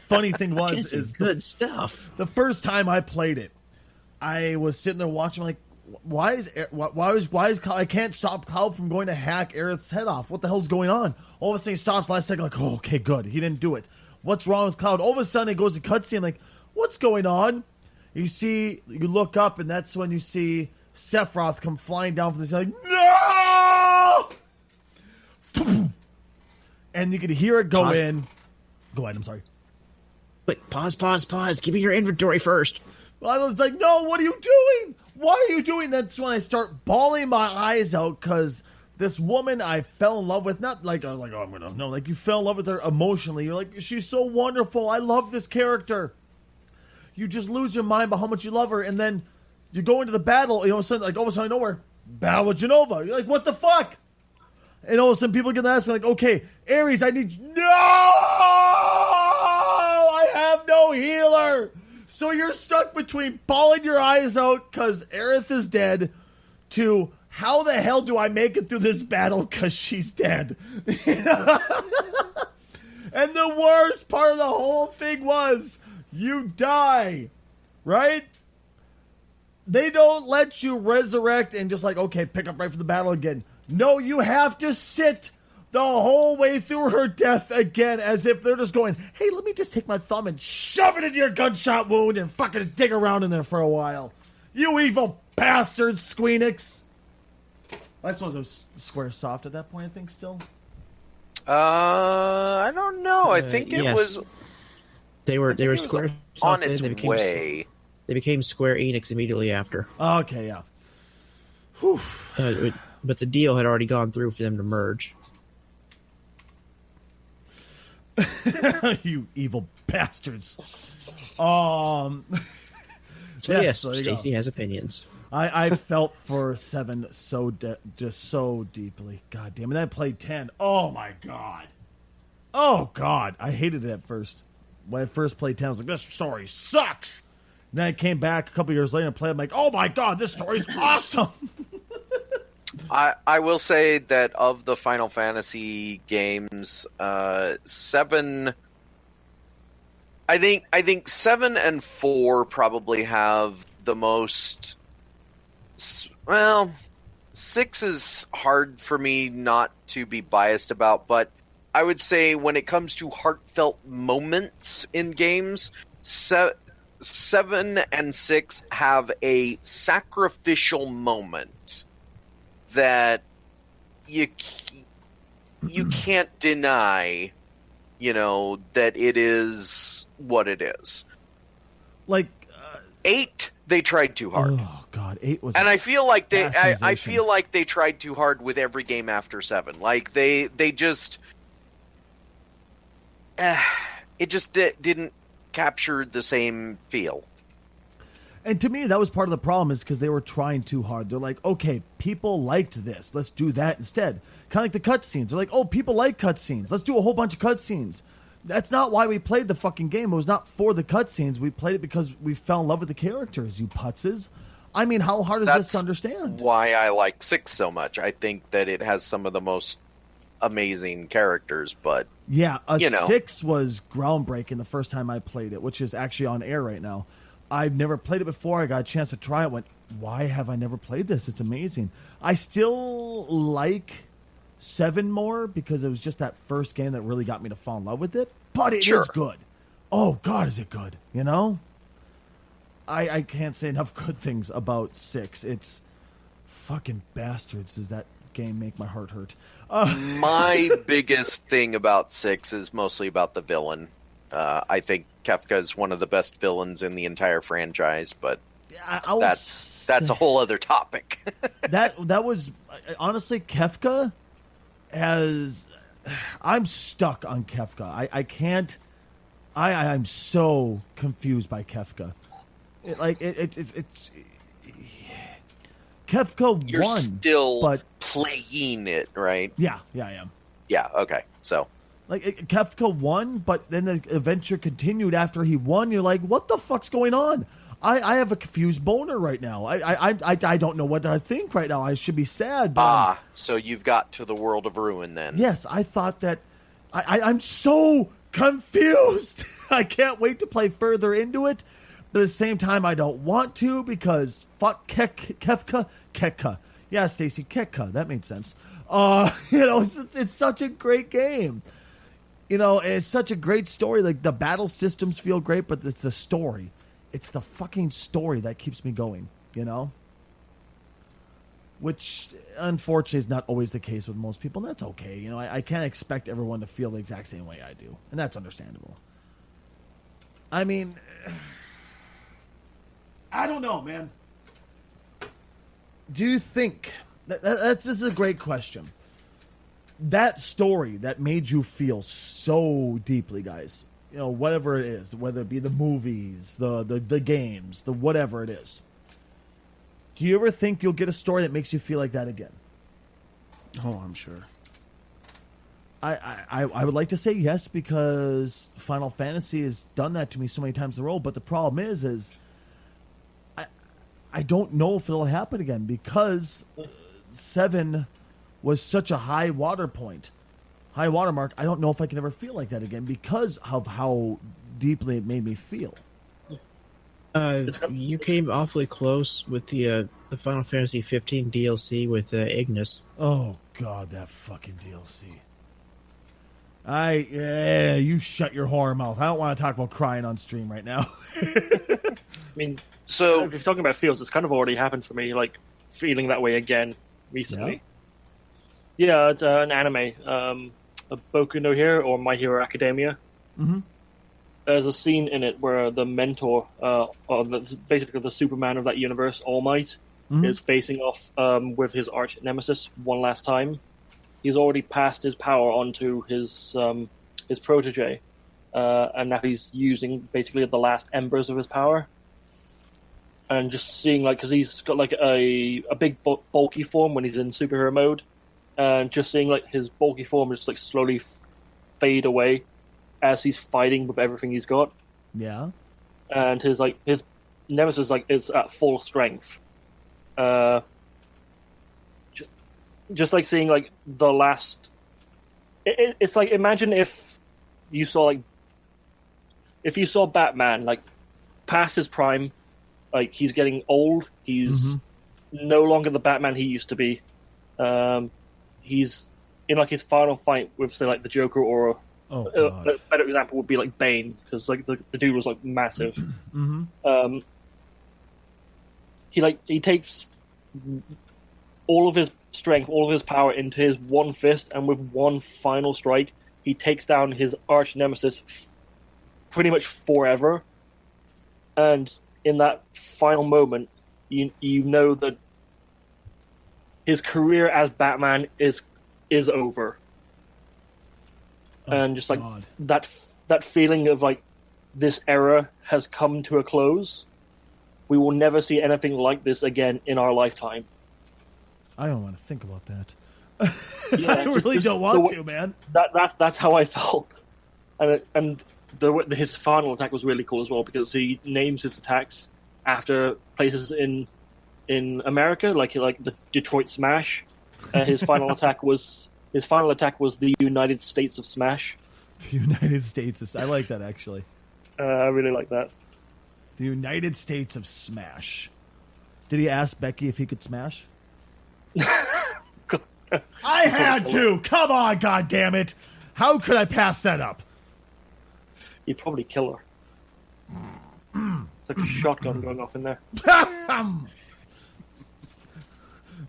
Funny thing was, is good stuff. the first time I played it, I was sitting there watching, like, why is I can't stop Cloud from going to hack Aerith's head off? What the hell's going on? All of a sudden he stops last second, like, oh, okay, good. He didn't do it. What's wrong with Cloud? All of a sudden it goes to cutscene, like, what's going on? You look up, and that's when you see Sephiroth come flying down from the sky, like, no! And you can hear it go Pause. in. Go ahead, I'm sorry. Wait, pause. Give me your inventory first. I was like, no, what are you doing? Why are you doing that? That's when I start bawling my eyes out because this woman I fell in love with, not like, I was like, oh, I'm gonna, no, like you fell in love with her emotionally. You're like, she's so wonderful. I love this character. You just lose your mind about how much you love her, and then you go into the battle, and all of a sudden, nowhere, battle with Genova. You're like, what the fuck? And all of a sudden, people get asking, like, okay, Ares, I need... No! I have no healer! So you're stuck between bawling your eyes out because Aerith is dead to how the hell do I make it through this battle because she's dead? And the worst part of the whole thing was you die, right? They don't let you resurrect and just like, okay, pick up right from the battle again. No, you have to sit the whole way through her death again as if they're just going, hey, let me just take my thumb and shove it into your gunshot wound and fucking dig around in there for a while. You evil bastards, Squeenix. I suppose it was Squaresoft at that point, I think, still. I don't know. I think it yes. was... They were it was Square on Soft, its then way. They became Square Enix immediately after. Okay, yeah. Whew. But the deal had already gone through for them to merge. You evil bastards. So yes, there you go. Stacy has opinions. I felt for 7 just so deeply. God damn it. Then I played 10. Oh my god. Oh god. I hated it at first. When I first played 10, I was like, this story sucks. And then I came back a couple years later and played. I'm like, oh my god, this story's awesome. I will say that of the Final Fantasy games, 7... I think 7 and 4 probably have the most... Well, 6 is hard for me not to be biased about, but I would say when it comes to heartfelt moments in games, 7 and 6 have a sacrificial moment that you can't deny, that it is what it is. Like 8, they tried too hard. Oh god, 8 was. And I feel like I bastardization. feel like they tried too hard with every game after 7. Like they just it just didn't capture the same feel. And to me, that was part of the problem is because they were trying too hard. They're like, okay, people liked this. Let's do that instead. Kind of like the cutscenes. They're like, oh, people like cutscenes. Let's do a whole bunch of cutscenes. That's not why we played the fucking game. It was not for the cutscenes. We played it because we fell in love with the characters, you putzes. I mean, how hard is That's this to understand? why I like 6 so much. I think that it has some of the most amazing characters, but Yeah, you know. 6 was groundbreaking the first time I played it, which is actually on air right now. I've never played it before. I got a chance to try it. Went, why have I never played this? It's amazing. I still like 7 more because it was just that first game that really got me to fall in love with it. But it Sure. is good. Oh, God, is it good? You know? I can't say enough good things about 6. It's fucking bastards. Does that game make my heart hurt? My biggest thing about 6 is mostly about the villain. I think Kefka is one of the best villains in the entire franchise, but that's a whole other topic. that was honestly Kefka has. I'm stuck on Kefka. I can't. I'm so confused by Kefka. It's Kefka You're won, still but playing it, right? yeah, I am. Yeah, okay. So, Kefka won, but then the adventure continued after he won. You're like, what the fuck's going on? I have a confused boner right now. I don't know what to think right now. I should be sad, but so you've got to the world of ruin then. yes, I thought that I'm so confused. I can't wait to play further into it. But at the same time, I don't want to because fuck Kefka. Yeah, Stacy, Kefka. That made sense. It's such a great game. It's such a great story. Like, the battle systems feel great, but it's the story. It's the fucking story that keeps me going, Which, unfortunately, is not always the case with most people, and that's okay. I can't expect everyone to feel the exact same way I do, and that's understandable. I mean, I don't know, man. Do you think... This is a great question. That story that made you feel so deeply, guys, whatever it is, whether it be the movies, the games, the whatever it is, do you ever think you'll get a story that makes you feel like that again? Oh, I'm sure. I would like to say yes, because Final Fantasy has done that to me so many times in a row, but the problem is I don't know if it'll happen again, because 7 was such a high watermark. I don't know if I can ever feel like that again because of how deeply it made me feel. You came awfully close with the Final Fantasy 15 DLC with Ignis. Oh God, that fucking DLC. You shut your whore mouth. I don't want to talk about crying on stream right now. I mean, So if you're talking about feels, it's kind of already happened for me, like feeling that way again recently. Yeah, it's an anime, a Boku no Hero or My Hero Academia. Mm-hmm. There's a scene in it where the mentor, basically the Superman of that universe, All Might, is facing off with his arch nemesis one last time. He's already passed his power onto his protege, and now he's using basically the last embers of his power. And just seeing, because he's got a big bulky form when he's in superhero mode, and just seeing his bulky form just slowly fade away as he's fighting with everything he's got. Yeah. And his nemesis is at full strength. Just seeing the last. It's like, imagine if you saw Batman past his prime, he's getting old. He's no longer the Batman he used to be. He's in his final fight with say the Joker, or a better example would be Bane, because the dude was massive. He takes all of his strength, all of his power into his one fist, and with one final strike, he takes down his arch nemesis pretty much forever. And in that final moment, you know that his career as Batman is over. And just God. that feeling of this era has come to a close. We will never see anything like this again in our lifetime. I don't want to think about that. Yeah, I really don't want to, man. That's how I felt. And his final attack was really cool as well, because he names his attacks after places in in America, like the Detroit Smash. His final attack was the United States of Smash. The United States. I like that, actually. I really like that. The United States of Smash. Did he ask Becky if he could smash? I had to! Come on, goddammit! How could I pass that up? You'd probably kill her. It's like a shotgun going off in there.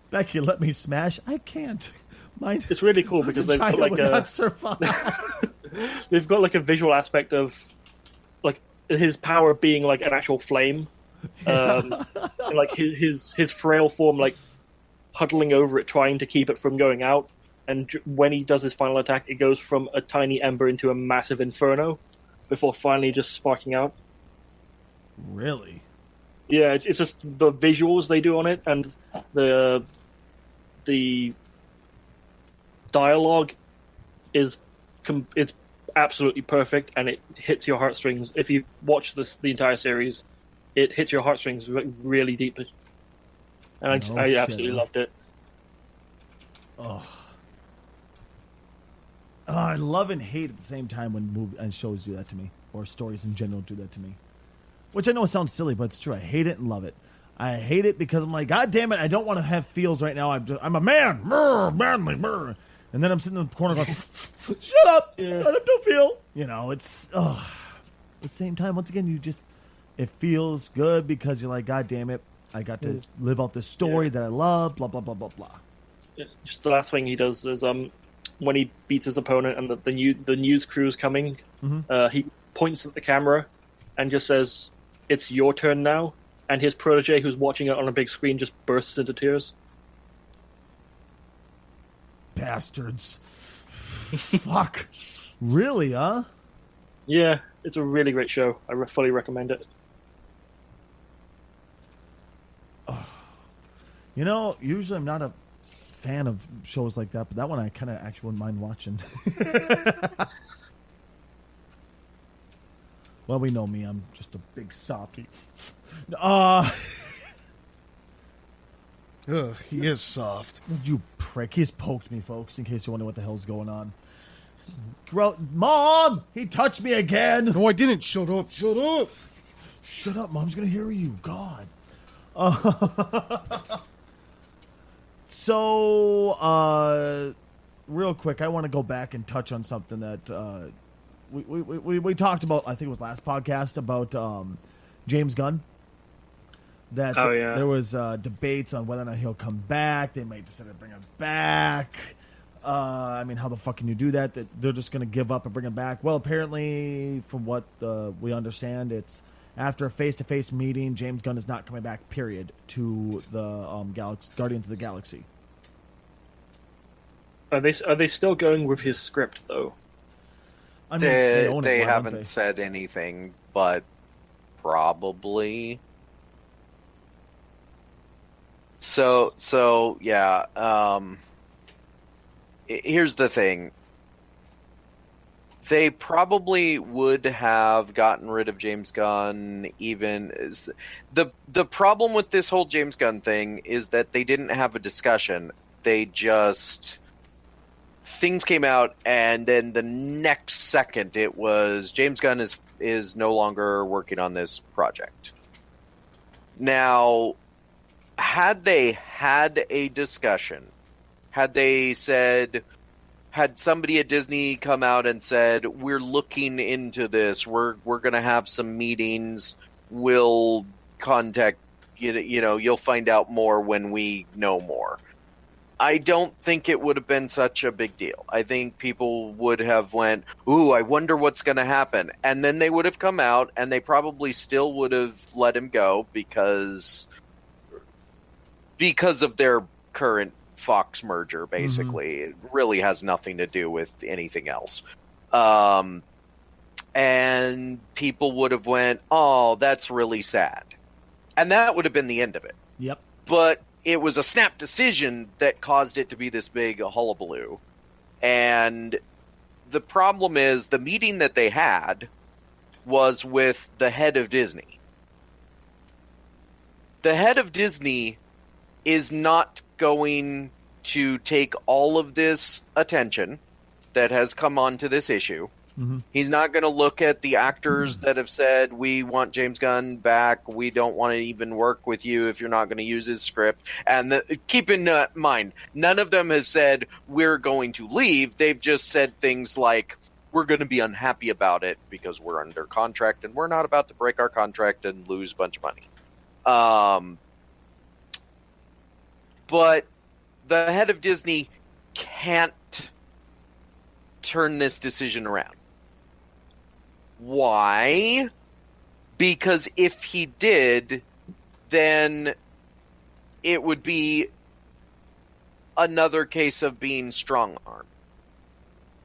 Becky, let me smash. I can't. It's really cool because they've got like they've got like a visual aspect of like his power being like an actual flame, and like his frail form like huddling over it, trying to keep it from going out. And when he does his final attack, it goes from a tiny ember into a massive inferno before finally just sparking out. Really? Yeah, it's just the visuals they do on it, and the dialogue is it's absolutely perfect, and it hits your heartstrings. If you watch the entire series, it hits your heartstrings really deeply, and I absolutely loved it. Oh, I love and hate at the same time when movies and shows do that to me, or stories in general do that to me. Which I know sounds silly, but it's true. I hate it and love it. I hate it because I'm like, God damn it, I don't want to have feels right now. I'm a man. Manly. And then I'm sitting in the corner going, shut up. Yeah. Let him do feel. You know, it's, at the same time, once again, it feels good because you're like, God damn it, I got to live out this story that I love, blah, blah, blah, blah, blah. Just the last thing he does is when he beats his opponent and the news crew's coming, he points at the camera and just says, "It's your turn now," and his protege, who's watching it on a big screen, just bursts into tears. Bastards. Fuck. Really, huh? Yeah, it's a really great show. I fully recommend it. You know, usually I'm not a fan of shows like that, but that one I kind of actually wouldn't mind watching. Well, we know me. I'm just a big softy. Ugh, he is soft. You prick. He's poked me, folks, in case you wonder what the hell's going on. Mom! He touched me again! No, I didn't. Shut up. Shut up. Shut up, Mom's gonna hear you. God. So, real quick, I want to go back and touch on something that we talked about. I think it was last podcast about James Gunn. That there was debates on whether or not he'll come back. They might decide to bring him back. I mean, how the fuck can you do that? That they're just going to give up and bring him back? Well, apparently, from what we understand, it's after a face-to-face meeting, James Gunn is not coming back, period, to the Guardians of the Galaxy. Are they still going with his script, though? I mean, they haven't said anything, but probably. So yeah. Here's the thing. They probably would have gotten rid of James Gunn even... The problem with this whole James Gunn thing is that they didn't have a discussion. They just... Things came out, and then the next second it was James Gunn is no longer working on this project. Now, had they had a discussion, had somebody at Disney come out and said, we're looking into this, we're going to have some meetings, we'll contact, you'll find out more when we know more. I don't think it would have been such a big deal. I think people would have went, ooh, I wonder what's going to happen. And then they would have come out, and they probably still would have let him go because of their current Fox merger, basically. It really has nothing to do with anything else. And people would have went, oh, that's really sad. And that would have been the end of it. Yep. But it was a snap decision that caused it to be this big hullabaloo. And the problem is the meeting that they had was with the head of Disney. The head of Disney is not going to take all of this attention that has come onto this issue. Mm-hmm. He's not going to look at the actors that have said, we want James Gunn back, we don't want to even work with you if you're not going to use his script. And keep in mind, none of them have said, we're going to leave. They've just said things like, we're going to be unhappy about it because we're under contract and we're not about to break our contract and lose a bunch of money. But the head of Disney can't turn this decision around. Why? Because if he did, then it would be another case of being strong-armed.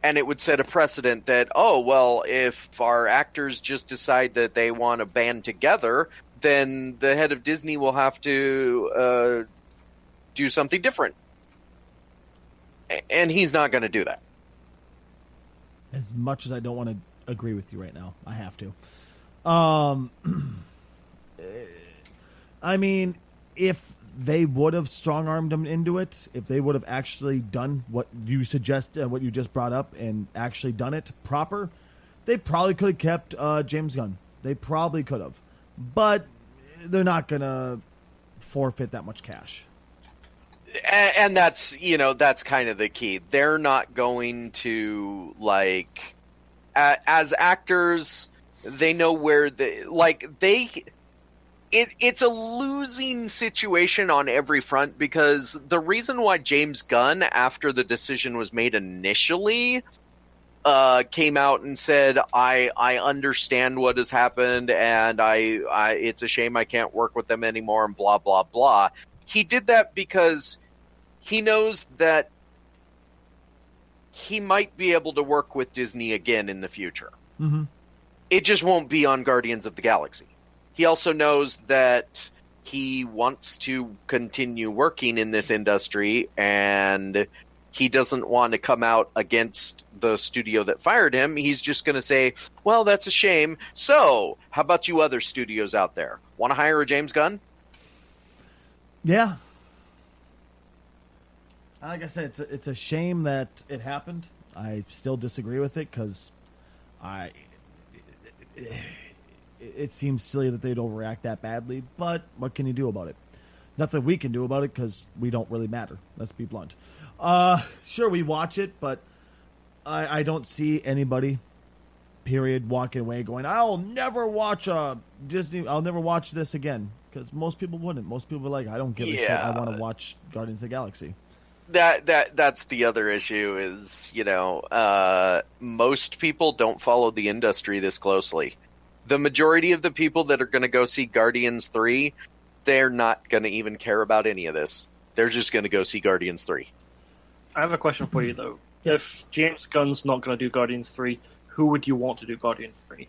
And it would set a precedent that, oh, well, if our actors just decide that they want to band together, then the head of Disney will have to do something different. And he's not going to do that. As much as I don't want to agree with you right now, I have to. I mean, if they would have strong-armed him into it, if they would have actually done what you suggest, what you just brought up, and actually done it proper, they probably could have kept James Gunn. They probably could have. But they're not going to forfeit that much cash. And that's, that's kind of the key. They're not going to, as actors, they know where it's a losing situation on every front, because the reason why James Gunn, after the decision was made initially, came out and said, I understand what has happened, and I it's a shame I can't work with them anymore, and blah, blah, blah. He did that because he knows that he might be able to work with Disney again in the future. Mm-hmm. It just won't be on Guardians of the Galaxy. He also knows that he wants to continue working in this industry, and he doesn't want to come out against the studio that fired him. He's just going to say, well, that's a shame. So, how about you other studios out there? Want to hire a James Gunn? Yeah. Like I said, it's a shame that it happened. I still disagree with it because it seems silly that they'd overreact that badly. But what can you do about it? Nothing we can do about it because we don't really matter. Let's be blunt. Sure, we watch it, but I don't see anybody, period, walking away going, I'll never watch Disney. I'll never watch this again. Because most people wouldn't. Most people are like, I don't give a shit. I want to watch Guardians of the Galaxy. That's the other issue is, most people don't follow the industry this closely. The majority of the people that are going to go see Guardians 3, they're not going to even care about any of this. They're just going to go see Guardians 3. I have a question for you, though. If James Gunn's not going to do Guardians 3, who would you want to do Guardians 3?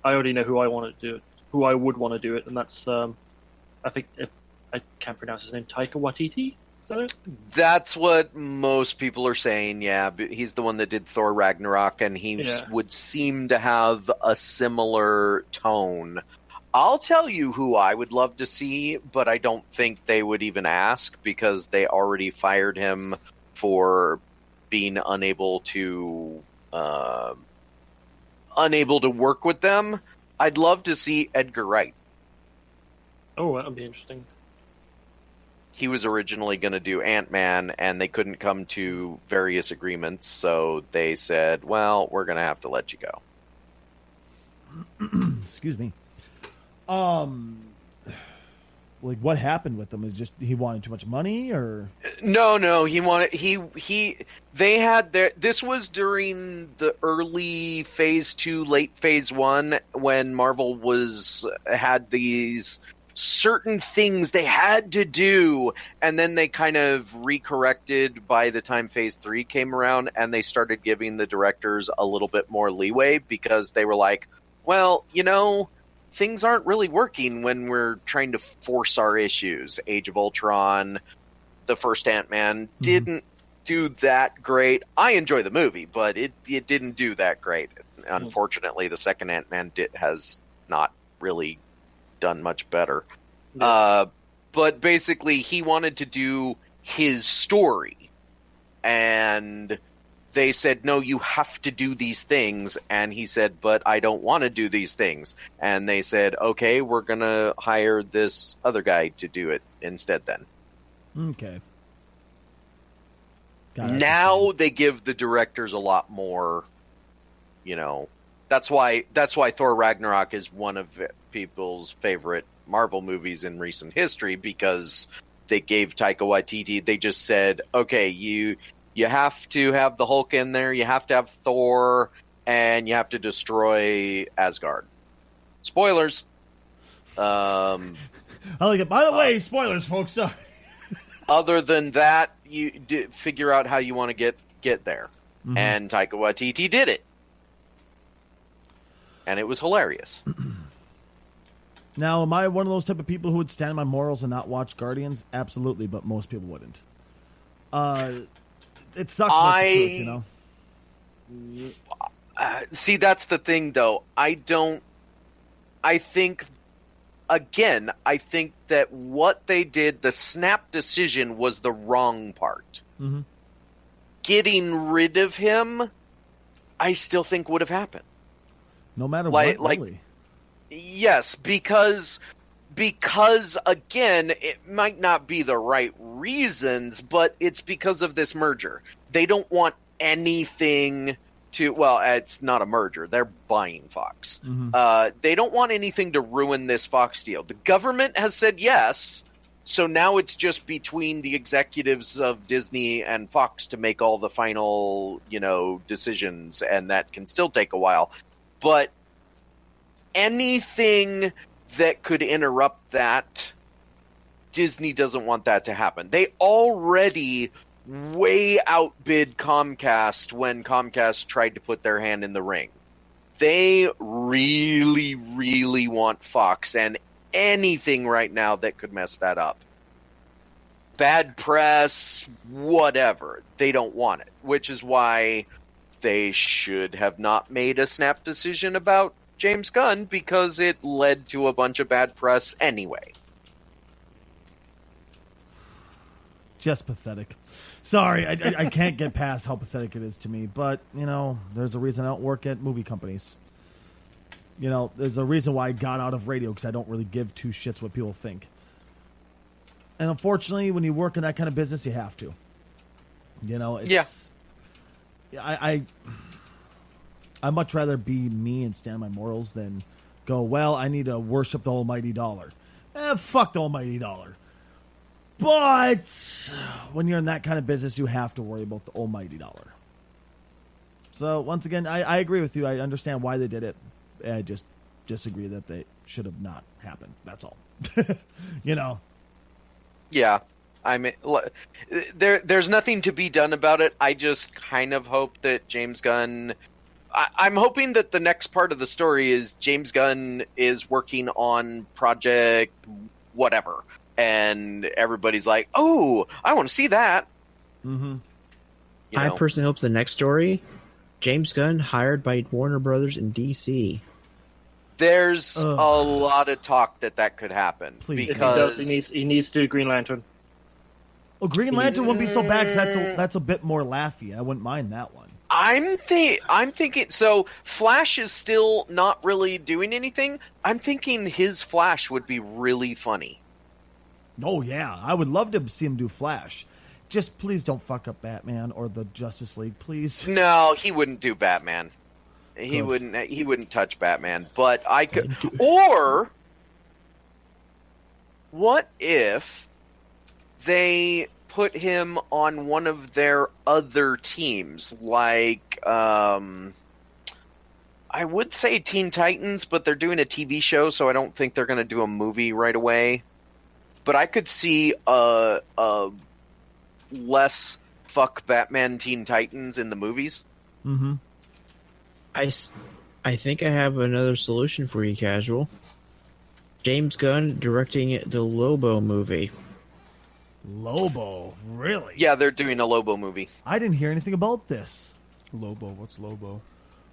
I already know who I want to do it. Who I would want to do it, and that's, I think, if I can't pronounce his name, Taika Waititi? Is that it? That's what most people are saying, yeah. He's the one that did Thor Ragnarok, and he would seem to have a similar tone. I'll tell you who I would love to see, but I don't think they would even ask, because they already fired him for being unable to work with them. I'd love to see Edgar Wright. Oh, that would be interesting. He was originally going to do Ant-Man, and they couldn't come to various agreements, so they said, well, we're going to have to let you go. Excuse me. What happened with him? Is just he wanted too much money, or no, he wanted they had this was during the early phase 2, late phase 1, when Marvel had these certain things they had to do, and then they kind of recorrected by the time phase 3 came around, and they started giving the directors a little bit more leeway, because they were like, well, things aren't really working when we're trying to force our issues. Age of Ultron, the first Ant-Man didn't do that great. I enjoy the movie, but it didn't do that great. Unfortunately, the second Ant-Man has not really done much better. but basically he wanted to do his story, and they said, no, you have to do these things. And he said, but I don't want to do these things. And they said, okay, we're going to hire this other guy to do it instead then. Okay. Now they give the directors a lot more, that's why Thor Ragnarok is one of people's favorite Marvel movies in recent history, because they gave Taika Waititi, they just said, okay, you have to have the Hulk in there, you have to have Thor, and you have to destroy Asgard. Spoilers. I like it. By the way, spoilers, folks. Sorry. Other than that, you figure out how you want to get there. Mm-hmm. And Taika Waititi did it. And it was hilarious. Now, am I one of those type of people who would stand my morals and not watch Guardians? Absolutely, but most people wouldn't. It sucks, but it's the truth, see, that's the thing, though. I think that what they did, the snap decision, was the wrong part. Mm-hmm. Getting rid of him, I still think would have happened. No matter what, really. Yes, because again, it might not be the right reasons, but it's because of this merger. They don't want anything to, well, it's not a merger. They're buying Fox. Mm-hmm. They don't want anything to ruin this Fox deal. The government has said yes, so now it's just between the executives of Disney and Fox to make all the final, decisions, and that can still take a while. But anything that could interrupt that, Disney doesn't want that to happen. They already way outbid Comcast when Comcast tried to put their hand in the ring. They really, really want Fox, and anything right now that could mess that up. Bad press, whatever. They don't want it, which is why they should have not made a snap decision about James Gunn, because it led to a bunch of bad press anyway. Just pathetic. Sorry, I can't get past how pathetic it is to me. But, there's a reason I don't work at movie companies. There's a reason why I got out of radio, because I don't really give two shits what people think. And unfortunately, when you work in that kind of business, you have to. It's... Yeah. I'd much rather be me and stand my morals than go, well, I need to worship the almighty dollar. Fuck the almighty dollar. But when you're in that kind of business, you have to worry about the almighty dollar. So, once again, I agree with you. I understand why they did it. I just disagree that they should have not happened. That's all. Yeah. I mean, there's nothing to be done about it. I just kind of hope that James Gunn... I'm hoping that the next part of the story is James Gunn is working on project whatever, and everybody's like, oh, I want to see that. Mm-hmm. I personally hope the next story, James Gunn hired by Warner Brothers in DC. There's a lot of talk that could happen. Please. Because he needs to do Green Lantern. Well, Green Lantern wouldn't be so bad, because that's a bit more laughy. I wouldn't mind that one. I'm thinking, so Flash is still not really doing anything. I'm thinking his Flash would be really funny. Oh, yeah. I would love to see him do Flash. Just please don't fuck up Batman or the Justice League, please. No, he wouldn't do Batman. He wouldn't touch Batman. But I could... Or, what if they put him on one of their other teams, like I would say Teen Titans, but they're doing a TV show, so I don't think they're going to do a movie right away. But I could see a less fuck Batman Teen Titans in the movies. Mm-hmm. I think I have another solution for you, Casual. James Gunn directing the Lobo movie. Lobo? Really? Yeah, they're doing a Lobo movie. I didn't hear anything about this. Lobo? What's Lobo?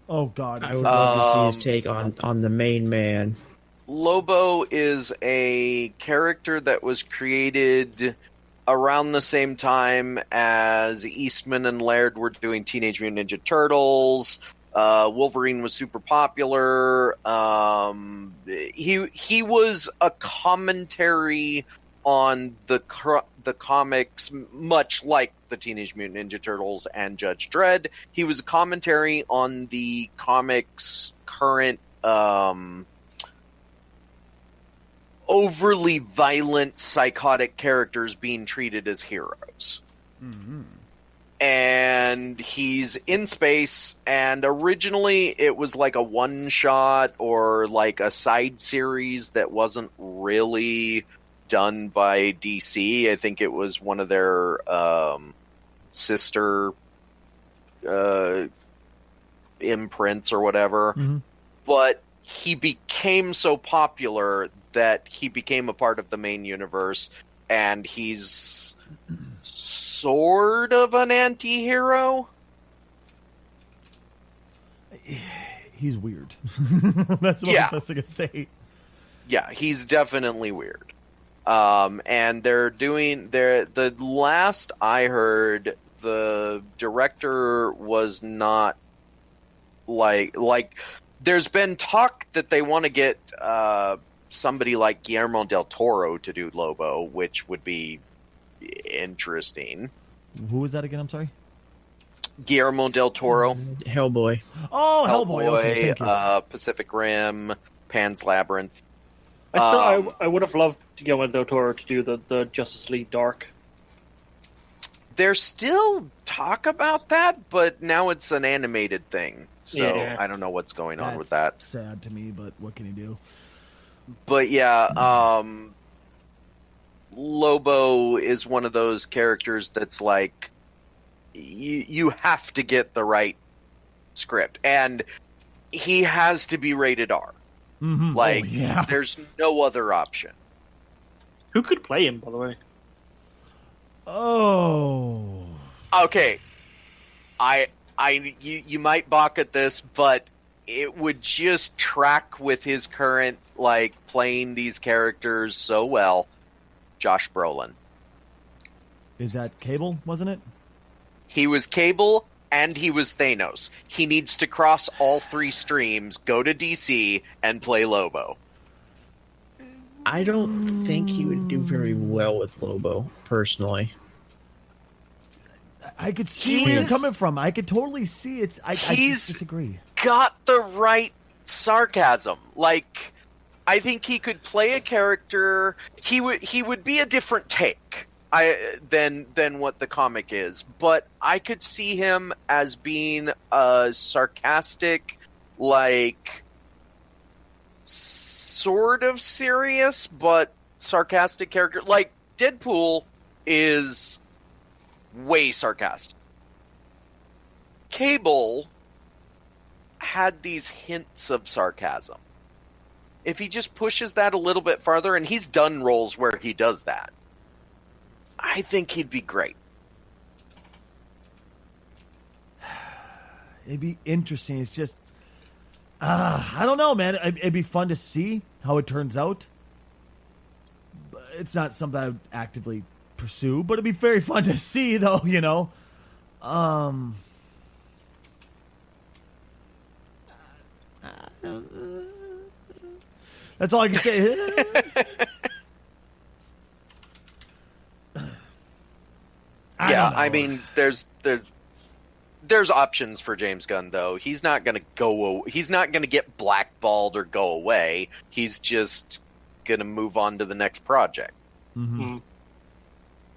Oh, God. I would love to see his take on the main man. Lobo is a character that was created around the same time as Eastman and Laird were doing Teenage Mutant Ninja Turtles. Wolverine was super popular. He was a commentary on the comics, much like the Teenage Mutant Ninja Turtles and Judge Dredd. He was a commentary on the comics' current overly violent, psychotic characters being treated as heroes. Mm-hmm. And he's in space, and originally it was like a one-shot or like a side series that wasn't really done by DC. I think it was one of their sister imprints or whatever. Mm-hmm. But he became so popular that he became a part of the main universe, and he's sort of an anti-hero. He's weird. That's what Yeah. I'm going to say. Yeah, he's definitely weird. And the last I heard, the director was not like there's been talk that they want to get somebody like Guillermo del Toro to do Lobo, which would be interesting. Who was that again? I'm sorry. Guillermo del Toro. Hellboy. Oh, Hellboy. Okay, thank you. Pacific Rim, Pan's Labyrinth. I would have loved Guillermo del Toro to do the Justice League Dark. There's still talk about that, but now it's an animated thing. So Yeah. I don't know what's going on with That's that. sad to me, but what can you do? But yeah, Lobo is one of those characters that's like, you have to get the right script, and he has to be rated R. Mm-hmm. Like, Oh, yeah. there's no other option. Who could play him, by the way? Oh. Okay, you might balk at this, but it would just track with his current, like, playing these characters so well. Josh Brolin. Is that Cable, wasn't it? He was Cable and he was Thanos. He needs to cross all three streams, go to DC, and play Lobo. I don't think he would do very well with Lobo, personally. I could see where you're He's- coming from. I could totally see it. I He's- just disagree. Got the right sarcasm. Like, I think he could play a character. He would be a different take than what the comic is, but I could see him as being a sarcastic, like, sort of serious but sarcastic character. Like, Deadpool is way sarcastic. Cable had these hints of sarcasm. If he just pushes that a little bit farther, and he's done roles where he does that, I think he'd be great. It'd be interesting. It's just, I don't know, man. It'd be fun to see how it turns out. But it's not something I would actively pursue, but it'd be very fun to see, though. You know. That's all I can say. I mean, there's options for James Gunn, though. He's not going to get blackballed or go away. He's just going to move on to the next project. Mm-hmm.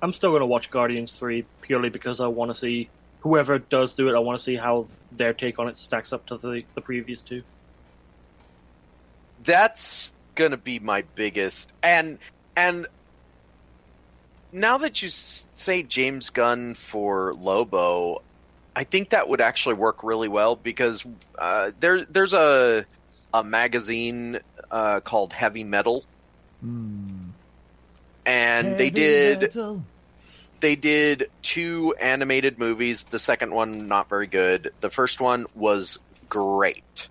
I'm still going to watch Guardians 3 purely because I want to see whoever does do it. I want to see how their take on it stacks up to the previous two. That's going to be my biggest. And now that you say James Gunn for Lobo, I think that would actually work really well because there's a magazine called Heavy Metal, and they did 2 animated movies. The second one not very good. The first one was great,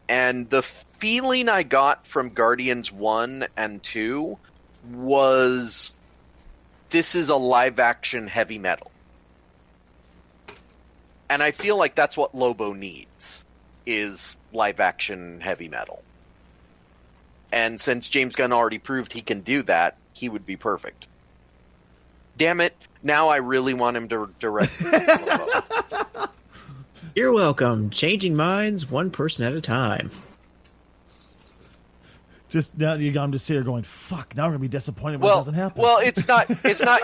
and the feeling I got from Guardians 1 and 2 was this is a live-action heavy metal. And I feel like that's what Lobo needs, is live-action heavy metal. And since James Gunn already proved he can do that, he would be perfect. Damn it, now I really want him to direct Lobo. You're welcome. Changing minds one person at a time. Just now, I'm just here going, "Fuck!" Now we're gonna be disappointed when it doesn't happen. Well, it's not.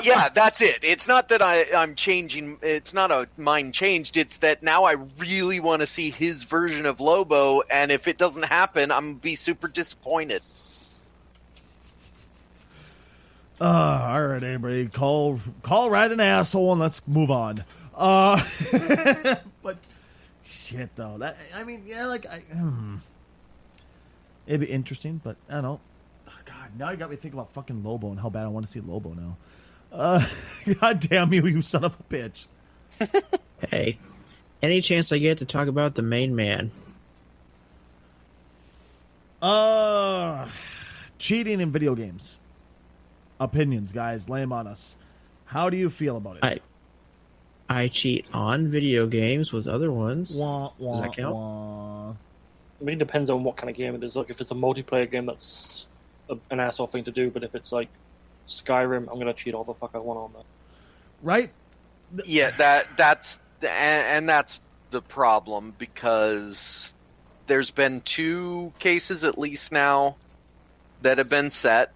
Yeah, that's it. It's not that I'm changing. It's not a mind changed. It's that now I really want to see his version of Lobo, and if it doesn't happen, I'm gonna be super disappointed. All right, everybody, call Rat an asshole, and let's move on. But shit, though, it'd be interesting, but I don't know. Oh, God, now you got me thinking about fucking Lobo and how bad I want to see Lobo now. God damn you son of a bitch. Hey, any chance I get to talk about the main man? Cheating in video games. Opinions, guys, lay 'em on us. How do you feel about it? I cheat on video games with other ones. Wah, wah, Does that count? wah. I mean, it depends on what kind of game it is. Like, if it's a multiplayer game, that's an asshole thing to do. But if it's like Skyrim, I'm gonna cheat all the fuck I want on that. Right? Yeah, that's the problem, because there's been 2 cases at least now that have been set,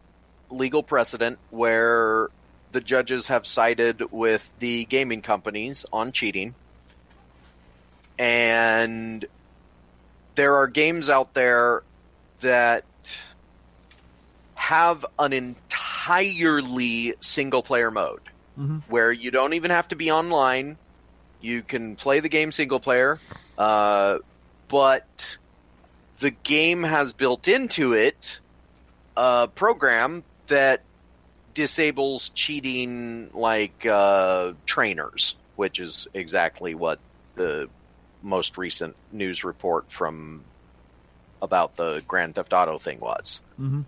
legal precedent, where the judges have sided with the gaming companies on cheating. And there are games out there that have an entirely single-player mode, where you don't even have to be online. You can play the game single-player, but the game has built into it a program that disables cheating, like trainers, which is exactly what the most recent news report from about the Grand Theft Auto thing was. Mm-hmm.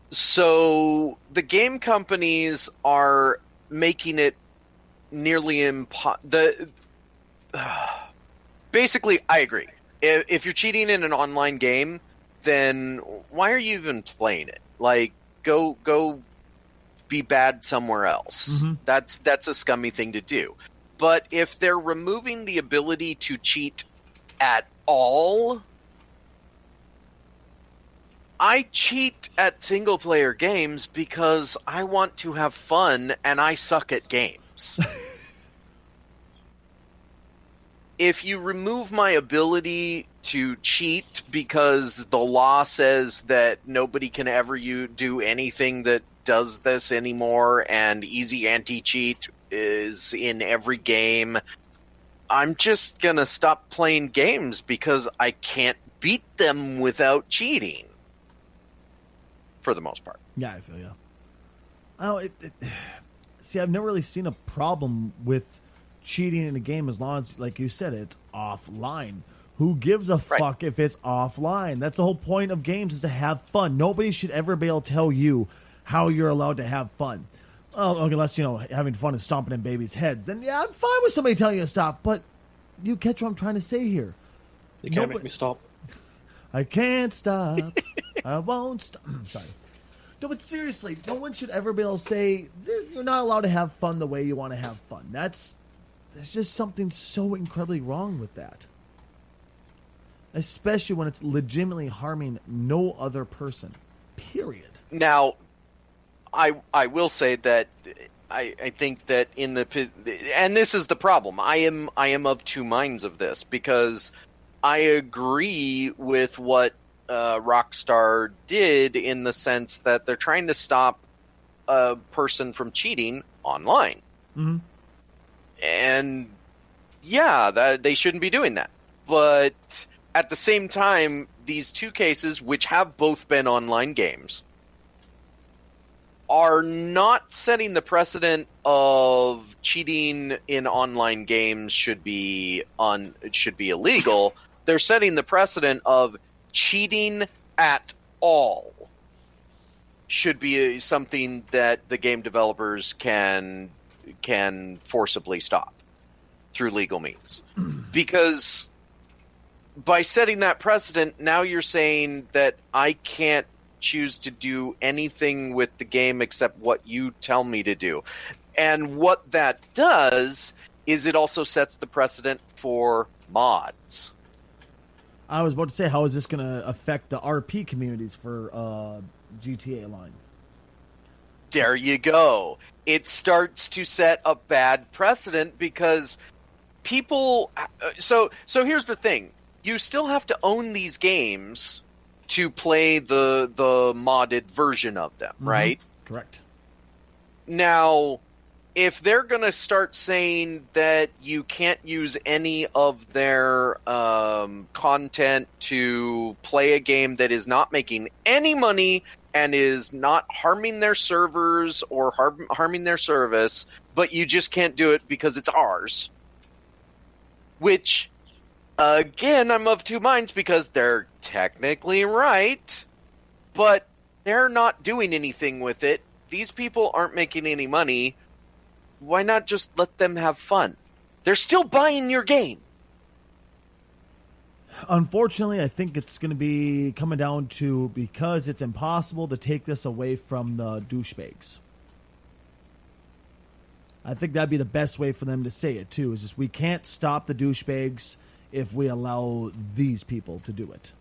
So the game companies are making it nearly basically, I agree. If you're cheating in an online game, then why are you even playing it? Like, go be bad somewhere else. Mm-hmm. That's a scummy thing to do. But if they're removing the ability to cheat at all, I cheat at single player games because I want to have fun and I suck at games. If you remove my ability to cheat because the law says that nobody can ever do anything that does this anymore, and easy anti-cheat is in every game, I'm just gonna stop playing games because I can't beat them without cheating. For the most part. Yeah, I feel you. Oh, see, I've never really seen a problem with cheating in a game as long as, like you said, it's offline. Who gives a fuck if it's offline? That's the whole point of games, is to have fun. Nobody should ever be able to tell you how you're allowed to have fun. Oh, unless, having fun is stomping in babies' heads. Then, yeah, I'm fine with somebody telling you to stop. But you catch what I'm trying to say here. You can't make me stop. I can't stop. I won't stop. Sorry. No, but seriously, no one should ever be able to say you're not allowed to have fun the way you want to have fun. There's just something so incredibly wrong with that. Especially when it's legitimately harming no other person. Period. Now, I will say that I think that and this is the problem. I am of 2 minds of this, because I agree with what Rockstar did, in the sense that they're trying to stop a person from cheating online. Mm-hmm. And yeah, they shouldn't be doing that. But at the same time, these 2 cases, which have both been online games, are not setting the precedent of cheating in online games should be illegal. they're setting the precedent of cheating at all should be something that the game developers can forcibly stop through legal means. Because by setting that precedent, now you're saying that I can't choose to do anything with the game except what you tell me to do. And what that does is it also sets the precedent for mods. I was about to say, how is this going to affect the RP communities for GTA Line? There you go. It starts to set a bad precedent because people... So here's the thing. You still have to own these games to play the modded version of them, right? Correct. Now, if they're going to start saying that you can't use any of their content to play a game that is not making any money and is not harming their servers or harming their service, but you just can't do it because it's ours, which, again, I'm of two minds because they're technically right, but they're not doing anything with it. These people aren't making any money. Why not just let them have fun? They're still buying your game. Unfortunately, I think it's going to be coming down to, because it's impossible to take this away from the douchebags. I think that'd be the best way for them to say it, too, is just we can't stop the douchebags if we allow these people to do it.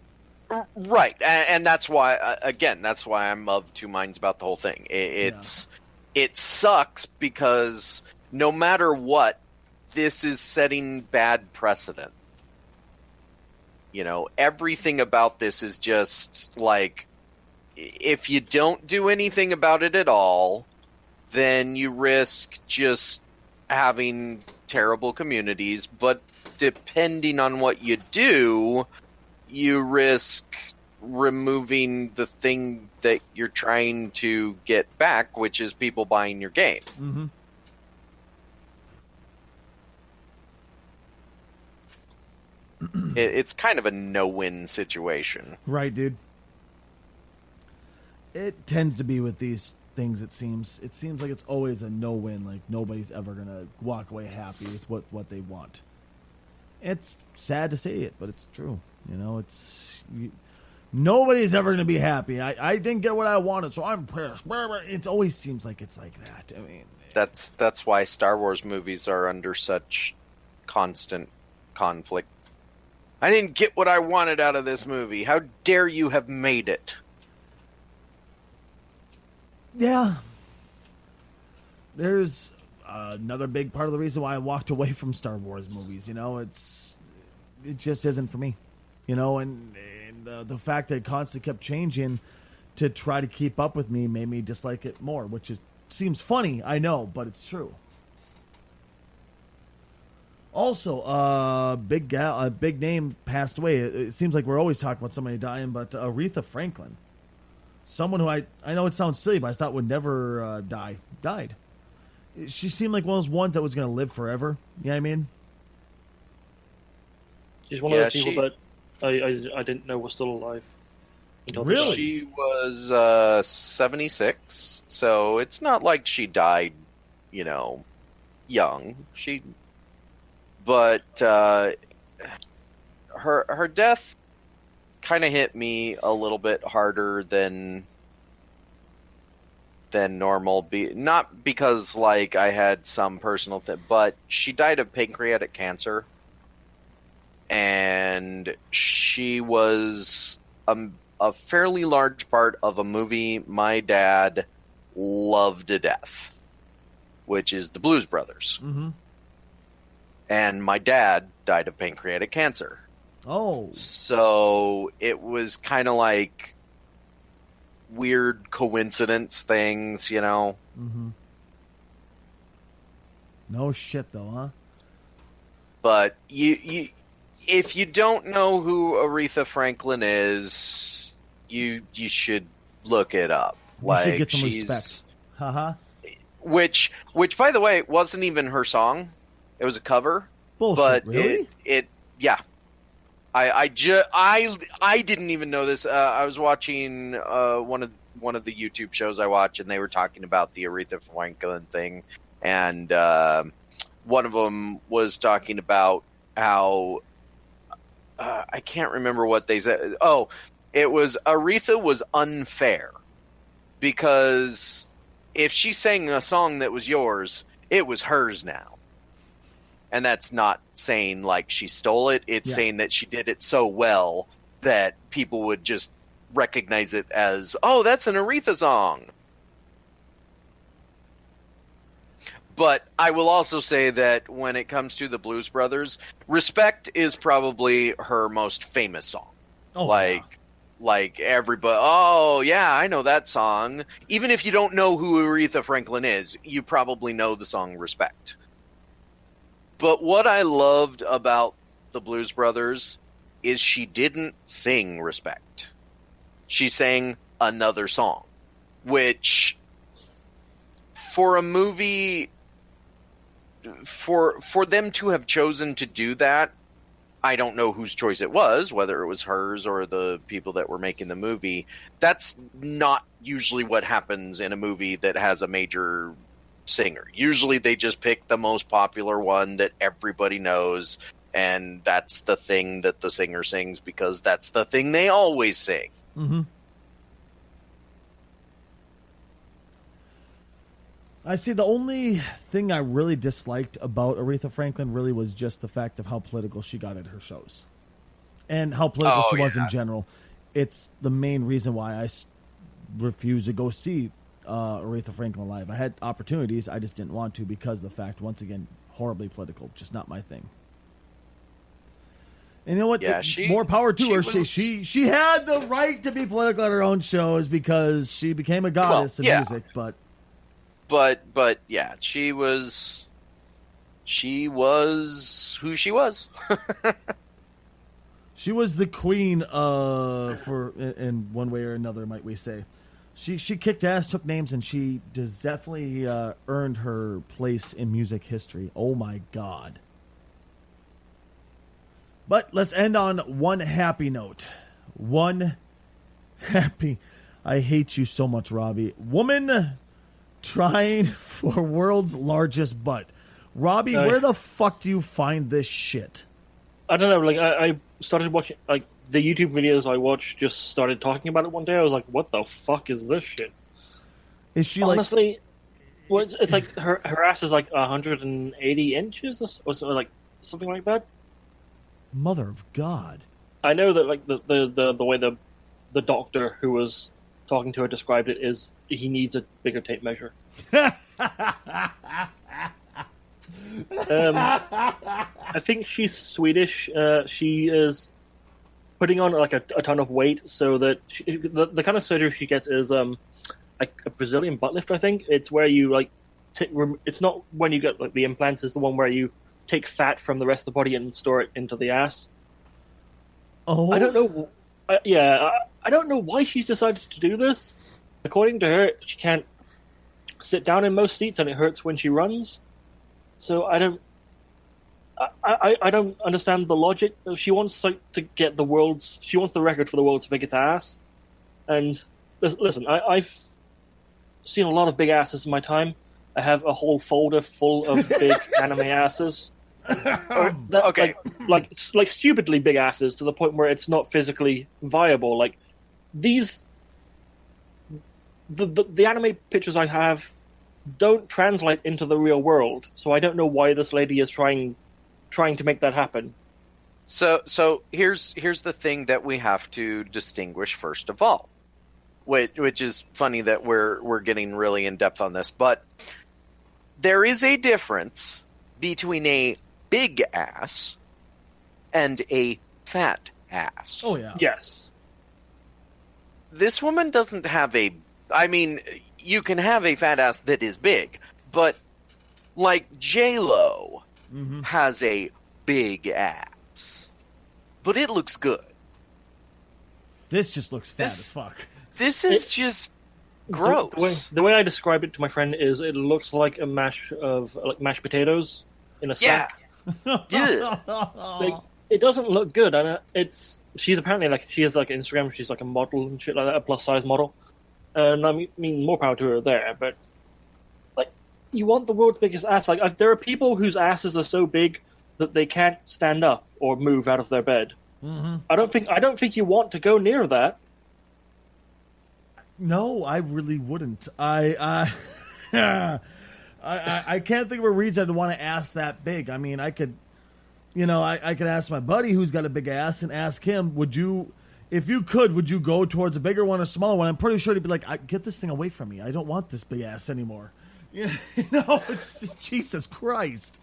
Right, and that's why, again, that's why I'm of two minds about the whole thing. It sucks because no matter what, this is setting bad precedent. You know, everything about this is just like, if you don't do anything about it at all, then you risk just having terrible communities. But depending on what you do, you risk removing the thing that you're trying to get back, which is people buying your game. Mm-hmm. It's kind of a no-win situation. Right, dude. It tends to be with these things, it seems. It seems like it's always a no-win. Like, nobody's ever going to walk away happy with what they want. It's sad to say it, but it's true. You know, nobody's ever going to be happy. I didn't get what I wanted, so I'm pissed. It always seems like it's like that. I mean, that's why Star Wars movies are under such constant conflict. I didn't get what I wanted out of this movie. How dare you have made it? yeah. There's another big part of the reason why I walked away from Star Wars movies. You know, it just isn't for me. You know, and the fact that it constantly kept changing to try to keep up with me made me dislike it more, which seems funny, I know, but it's true. Also, big name passed away. It seems like we're always talking about somebody dying, but Aretha Franklin, someone who I know it sounds silly, but I thought would never die, died. She seemed like one of those ones that was going to live forever. You know what I mean? She's one of those people that I didn't know was still alive. Really? She was 76, so it's not like she died, you know, young. But her death kind of hit me a little bit harder than normal. Not because like I had some personal thing, but she died of pancreatic cancer, and she was a fairly large part of a movie my dad loved to death, which is the Blues Brothers. Mm-hmm. And my dad died of pancreatic cancer. Oh. So it was kind of like weird coincidence things, you know? Mm-hmm. No shit, though, huh? But you if you don't know who Aretha Franklin is, you should look it up. You should get some respect. Haha. Which, by the way, wasn't even her song. It was a cover. Bullshit, But really? yeah. I didn't even know this. I was watching one of the YouTube shows I watch, and they were talking about the Aretha Franklin thing, and one of them was talking about how I can't remember what they said. Oh, it was Aretha was unfair because if she sang a song that was yours, it was hers now. And that's not saying like she stole it. It's saying that she did it so well that people would just recognize it as, oh, that's an Aretha song. But I will also say that when it comes to the Blues Brothers, Respect is probably her most famous song. Oh, like everybody, oh yeah, I know that song. Even if you don't know who Aretha Franklin is, you probably know the song Respect. But what I loved about the Blues Brothers is she didn't sing Respect. She sang another song, which for a movie, for them to have chosen to do that, I don't know whose choice it was, whether it was hers or the people that were making the movie. That's not usually what happens in a movie that has a major singer. Usually they just pick the most popular one that everybody knows, and that's the thing that the singer sings because that's the thing they always sing. Mm-hmm. I see. The only thing I really disliked about Aretha Franklin really was just the fact of how political she got at her shows and how political she was in general. It's the main reason why I refuse to go see Aretha Franklin live. I had opportunities, I just didn't want to because of the fact, once again, horribly political, just not my thing. And you know what? Yeah, more power to her. She had the right to be political at her own shows because she became a goddess in music. But yeah, she was who she was. She was the queen for in one way or another, might we say. She kicked ass, took names, and she does definitely earned her place in music history. Oh my God. But let's end on one happy note. I hate you so much, Robbie. Woman trying for world's largest butt. Robbie, where the fuck do you find this shit? I don't know. Like I started watching like the YouTube videos I watched. Just started talking about it one day. I was like, "What the fuck is this shit?" Is she honestly? Well, it's like her ass is like 180 inches or like something like that. Mother of God! I know that like the way the doctor who was talking to her described it is he needs a bigger tape measure. I think she's Swedish. She is putting on like a ton of weight so that the kind of surgery she gets is like a Brazilian butt lift. I think it's where you like it's not when you get like the implants. It's the one where you take fat from the rest of the body and store it into the ass. Oh, I don't know. I don't know why she's decided to do this. According to her, she can't sit down in most seats, and it hurts when she runs. So I don't understand the logic. She wants to get she wants the record for the world's biggest ass. And listen, I've seen a lot of big asses in my time. I have a whole folder full of big anime asses. Okay, like stupidly big asses to the point where it's not physically viable. Like these, the anime pictures I have don't translate into the real world, so I don't know why this lady is trying to make that happen. So here's the thing that we have to distinguish first of all, which is funny that we're getting really in depth on this, but there is a difference between a big ass and a fat ass. Oh yeah. Yes. This woman doesn't have I mean, you can have a fat ass that is big, but like J-Lo has a big ass, but it looks good. This just looks fat as fuck. This is just gross. The way I describe it to my friend is it looks like a mash of like mashed potatoes in a sack. Yeah. it doesn't look good, and she's apparently like she has like Instagram, she's like a model and shit like that, a plus size model, and I mean more power to her there. But like, you want the world's biggest ass? Like, there are people whose asses are so big that they can't stand up or move out of their bed. Mm-hmm. I don't think you want to go near that. No, I really wouldn't. I can't think of a reason I'd want to ask that big. I mean, I could, I could ask my buddy who's got a big ass and ask him, would you go towards a bigger one or smaller one? I'm pretty sure he'd be like, get this thing away from me. I don't want this big ass anymore. It's just Jesus Christ.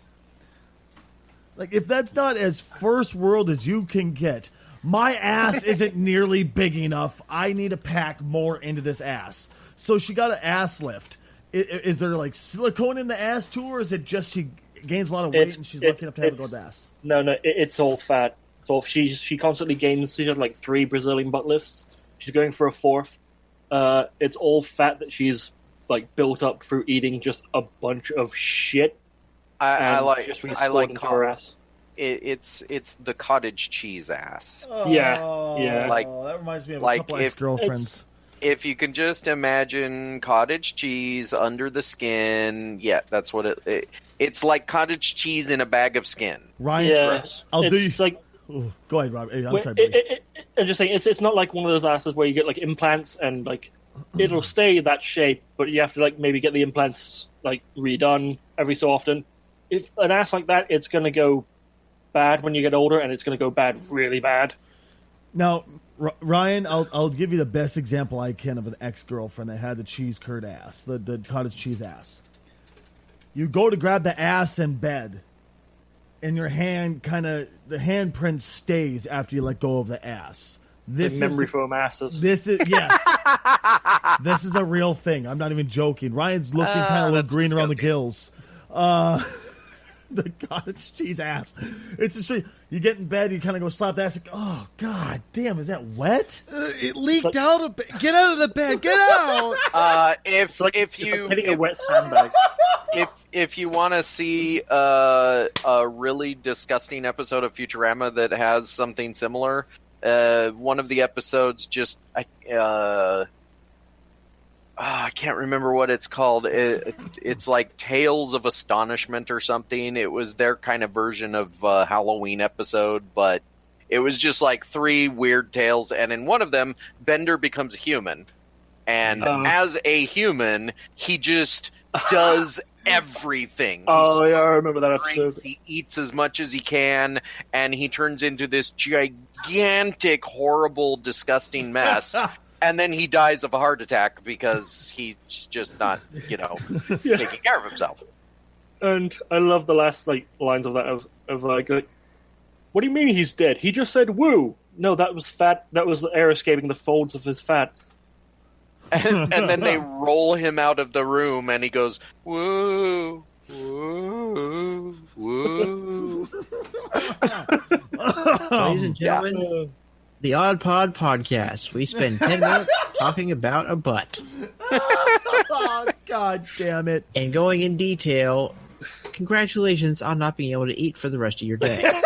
Like, if that's not as first world as you can get, my ass isn't nearly big enough. I need to pack more into this ass. So she got an ass lift. Is there like silicone in the ass too, or is it just she gains a lot of weight and she's lucky enough to have a good ass? No, it's all fat. It's all she constantly gains. She has like 3 Brazilian butt lifts. She's going for a 4th. It's all fat that she's like built up through eating just a bunch of shit. I like her ass. It's the cottage cheese ass. Yeah. Like, that reminds me of a couple ex-girlfriends. If you can just imagine cottage cheese under the skin, yeah, that's what it's like cottage cheese in a bag of skin. Ryan, gross. Go ahead, Rob. I'm sorry. I'm just saying, it's not like one of those asses where you get like implants and like it'll stay that shape, but you have to like maybe get the implants like redone every so often. If an ass like that, it's going to go bad when you get older, and it's going to go bad really bad. Now, Ryan, I'll give you the best example I can of an ex-girlfriend that had the cheese curd ass, the cottage cheese ass. You go to grab the ass in bed, and your hand the handprint stays after you let go of the ass. This is memory foam asses. This is yes. This is a real thing. I'm not even joking. Ryan's looking kind of a little green around the gills. The cottage cheese ass. It's just you get in bed, you kind of go slap the ass. Like, oh god damn, is that wet? It leaked out a bit. Get out of the bed. Get out. If you hitting a wet sandbag. If you want to see a really disgusting episode of Futurama that has something similar, one of the episodes I can't remember what it's called. It's like Tales of Astonishment or something. It was their kind of version of a Halloween episode, but it was just like 3 weird tales, and in one of them, Bender becomes a human. And as a human, he just does everything. Oh, yeah, I remember that episode. He eats as much as he can, and he turns into this gigantic, horrible, disgusting mess. And then he dies of a heart attack because he's just not, taking care of himself. And I love the last lines of that of what do you mean he's dead? He just said woo. No, that was fat. That was the air escaping the folds of his fat. And then they roll him out of the room, and he goes woo, woo, woo. Ladies and gentlemen. The Odd Pod Podcast. We spend 10 minutes talking about a butt. Oh, god damn it. And going in detail, congratulations on not being able to eat for the rest of your day.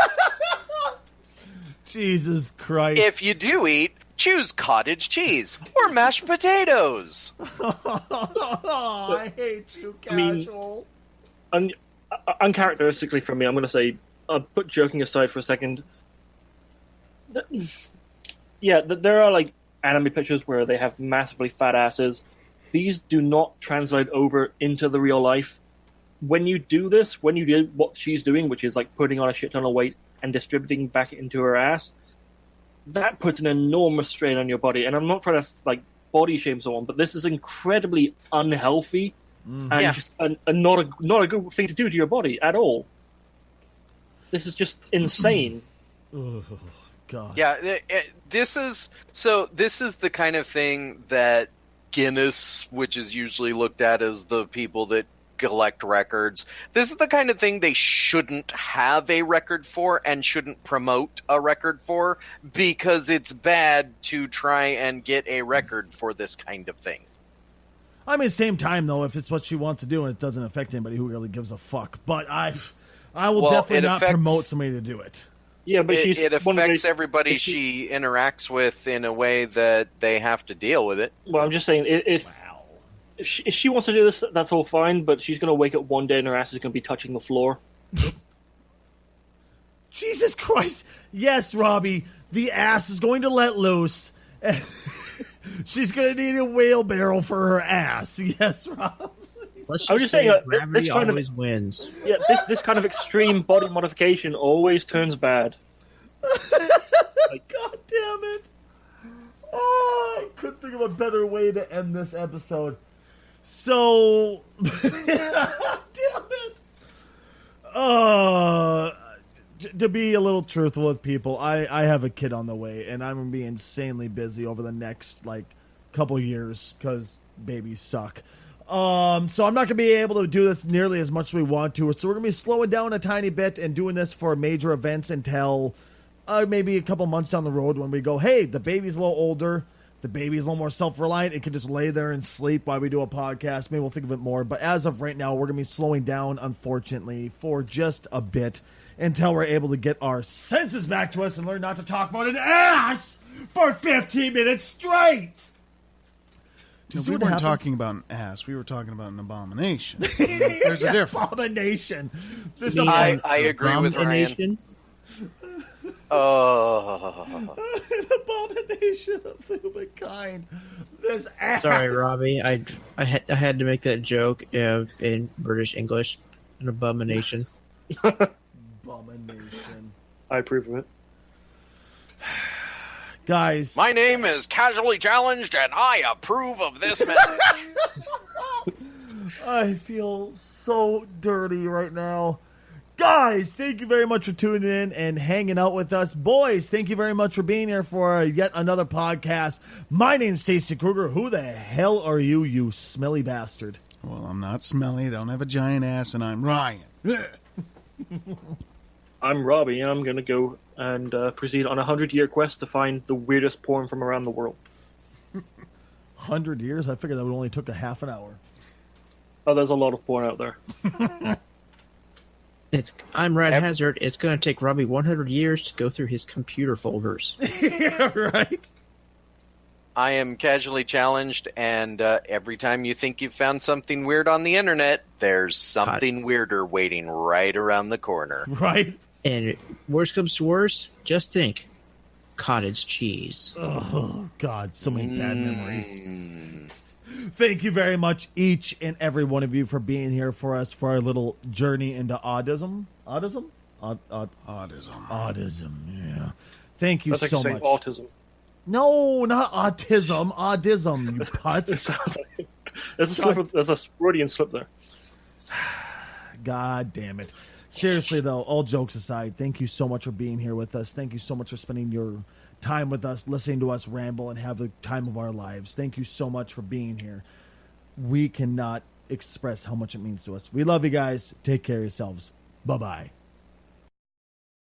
Jesus Christ. If you do eat, choose cottage cheese or mashed potatoes. I hate you, Casual. Uncharacteristically from me, I'm going to say, put joking aside for a second. Yeah, there are anime pictures where they have massively fat asses. These do not translate over into the real life. When you do this, when you do what she's doing, which is putting on a shit ton of weight and distributing back into her ass, that puts an enormous strain on your body. And I'm not trying to body shame someone, but this is incredibly unhealthy and just not a good thing to do to your body at all. This is just insane. Oh, God. Yeah, this is the kind of thing that Guinness, which is usually looked at as the people that collect records, this is the kind of thing they shouldn't have a record for and shouldn't promote a record for, because it's bad to try and get a record for this kind of thing. I mean, same time, though, if it's what she wants to do and it doesn't affect anybody who really gives a fuck. But I will definitely not promote somebody to do it. Yeah, but she's it one of affects those- everybody if she interacts with in a way that they have to deal with it. Well, I'm just saying, Wow. if she wants to do this, that's all fine. But she's going to wake up one day and her ass is going to be touching the floor. Jesus Christ. Yes, Robbie, the ass is going to let loose. She's going to need a wheelbarrow for her ass. Yes, Rob. Let's I was just just say saying, gravity this kind of- always wins. Yeah, this kind of extreme body modification always turns bad. God damn it. Oh, I couldn't think of a better way to end this episode. So, damn it. To be a little truthful with people, I have a kid on the way, and I'm going to be insanely busy over the next, couple years, because babies suck. So I'm not going to be able to do this nearly as much as we want to, so we're going to be slowing down a tiny bit and doing this for major events until maybe a couple months down the road when we go, hey, the baby's a little older, the baby's a little more self-reliant, it can just lay there and sleep while we do a podcast. Maybe we'll think of it more, but as of right now, we're going to be slowing down, unfortunately, for just a bit until we're able to get our senses back to us and learn not to talk about an ass for 15 minutes straight. No, See we what weren't happens? talking about an ass. We were talking about an abomination. There's a difference. Abomination. This You mean I agree with Ryan. abomination? Oh, an abomination of humankind. This ass. Sorry, Robbie. I had to make that joke in British English. An abomination. Abomination. I approve of it. Guys. my name is Casually Challenged, and I approve of this message. I feel so dirty right now. Guys, thank you very much for tuning in and hanging out with us. Boys, thank you very much for being here for yet another podcast. My name's Tasty Kruger. Who the hell are you, you smelly bastard? Well, I'm not smelly. I don't have a giant ass, and I'm Ryan. I'm Robbie, and I'm going to go and proceed on a 100-year quest to find the weirdest porn from around the world. 100 years? I figured that would only took a half an hour. Oh, there's a lot of porn out there. I'm Rad Hazard. It's going to take Robbie 100 years to go through his computer folders. Yeah, right? I am Casually Challenged, and every time you think you've found something weird on the internet, there's something weirder waiting right around the corner. Right? And worst comes to worst, just think. Cottage cheese. Oh, God, so many bad memories. Thank you very much, each and every one of you, for being here for us for our little journey into autism. Autism? Autism. Autism, yeah. Thank you That's like so saying much. autism. No, not autism. Autism, you putz. There's a Freudian slip there. God damn it. Seriously, though, all jokes aside, thank you so much for being here with us. Thank you so much for spending your time with us, listening to us ramble and have the time of our lives. Thank you so much for being here. We cannot express how much it means to us. We love you guys. Take care of yourselves. Bye-bye.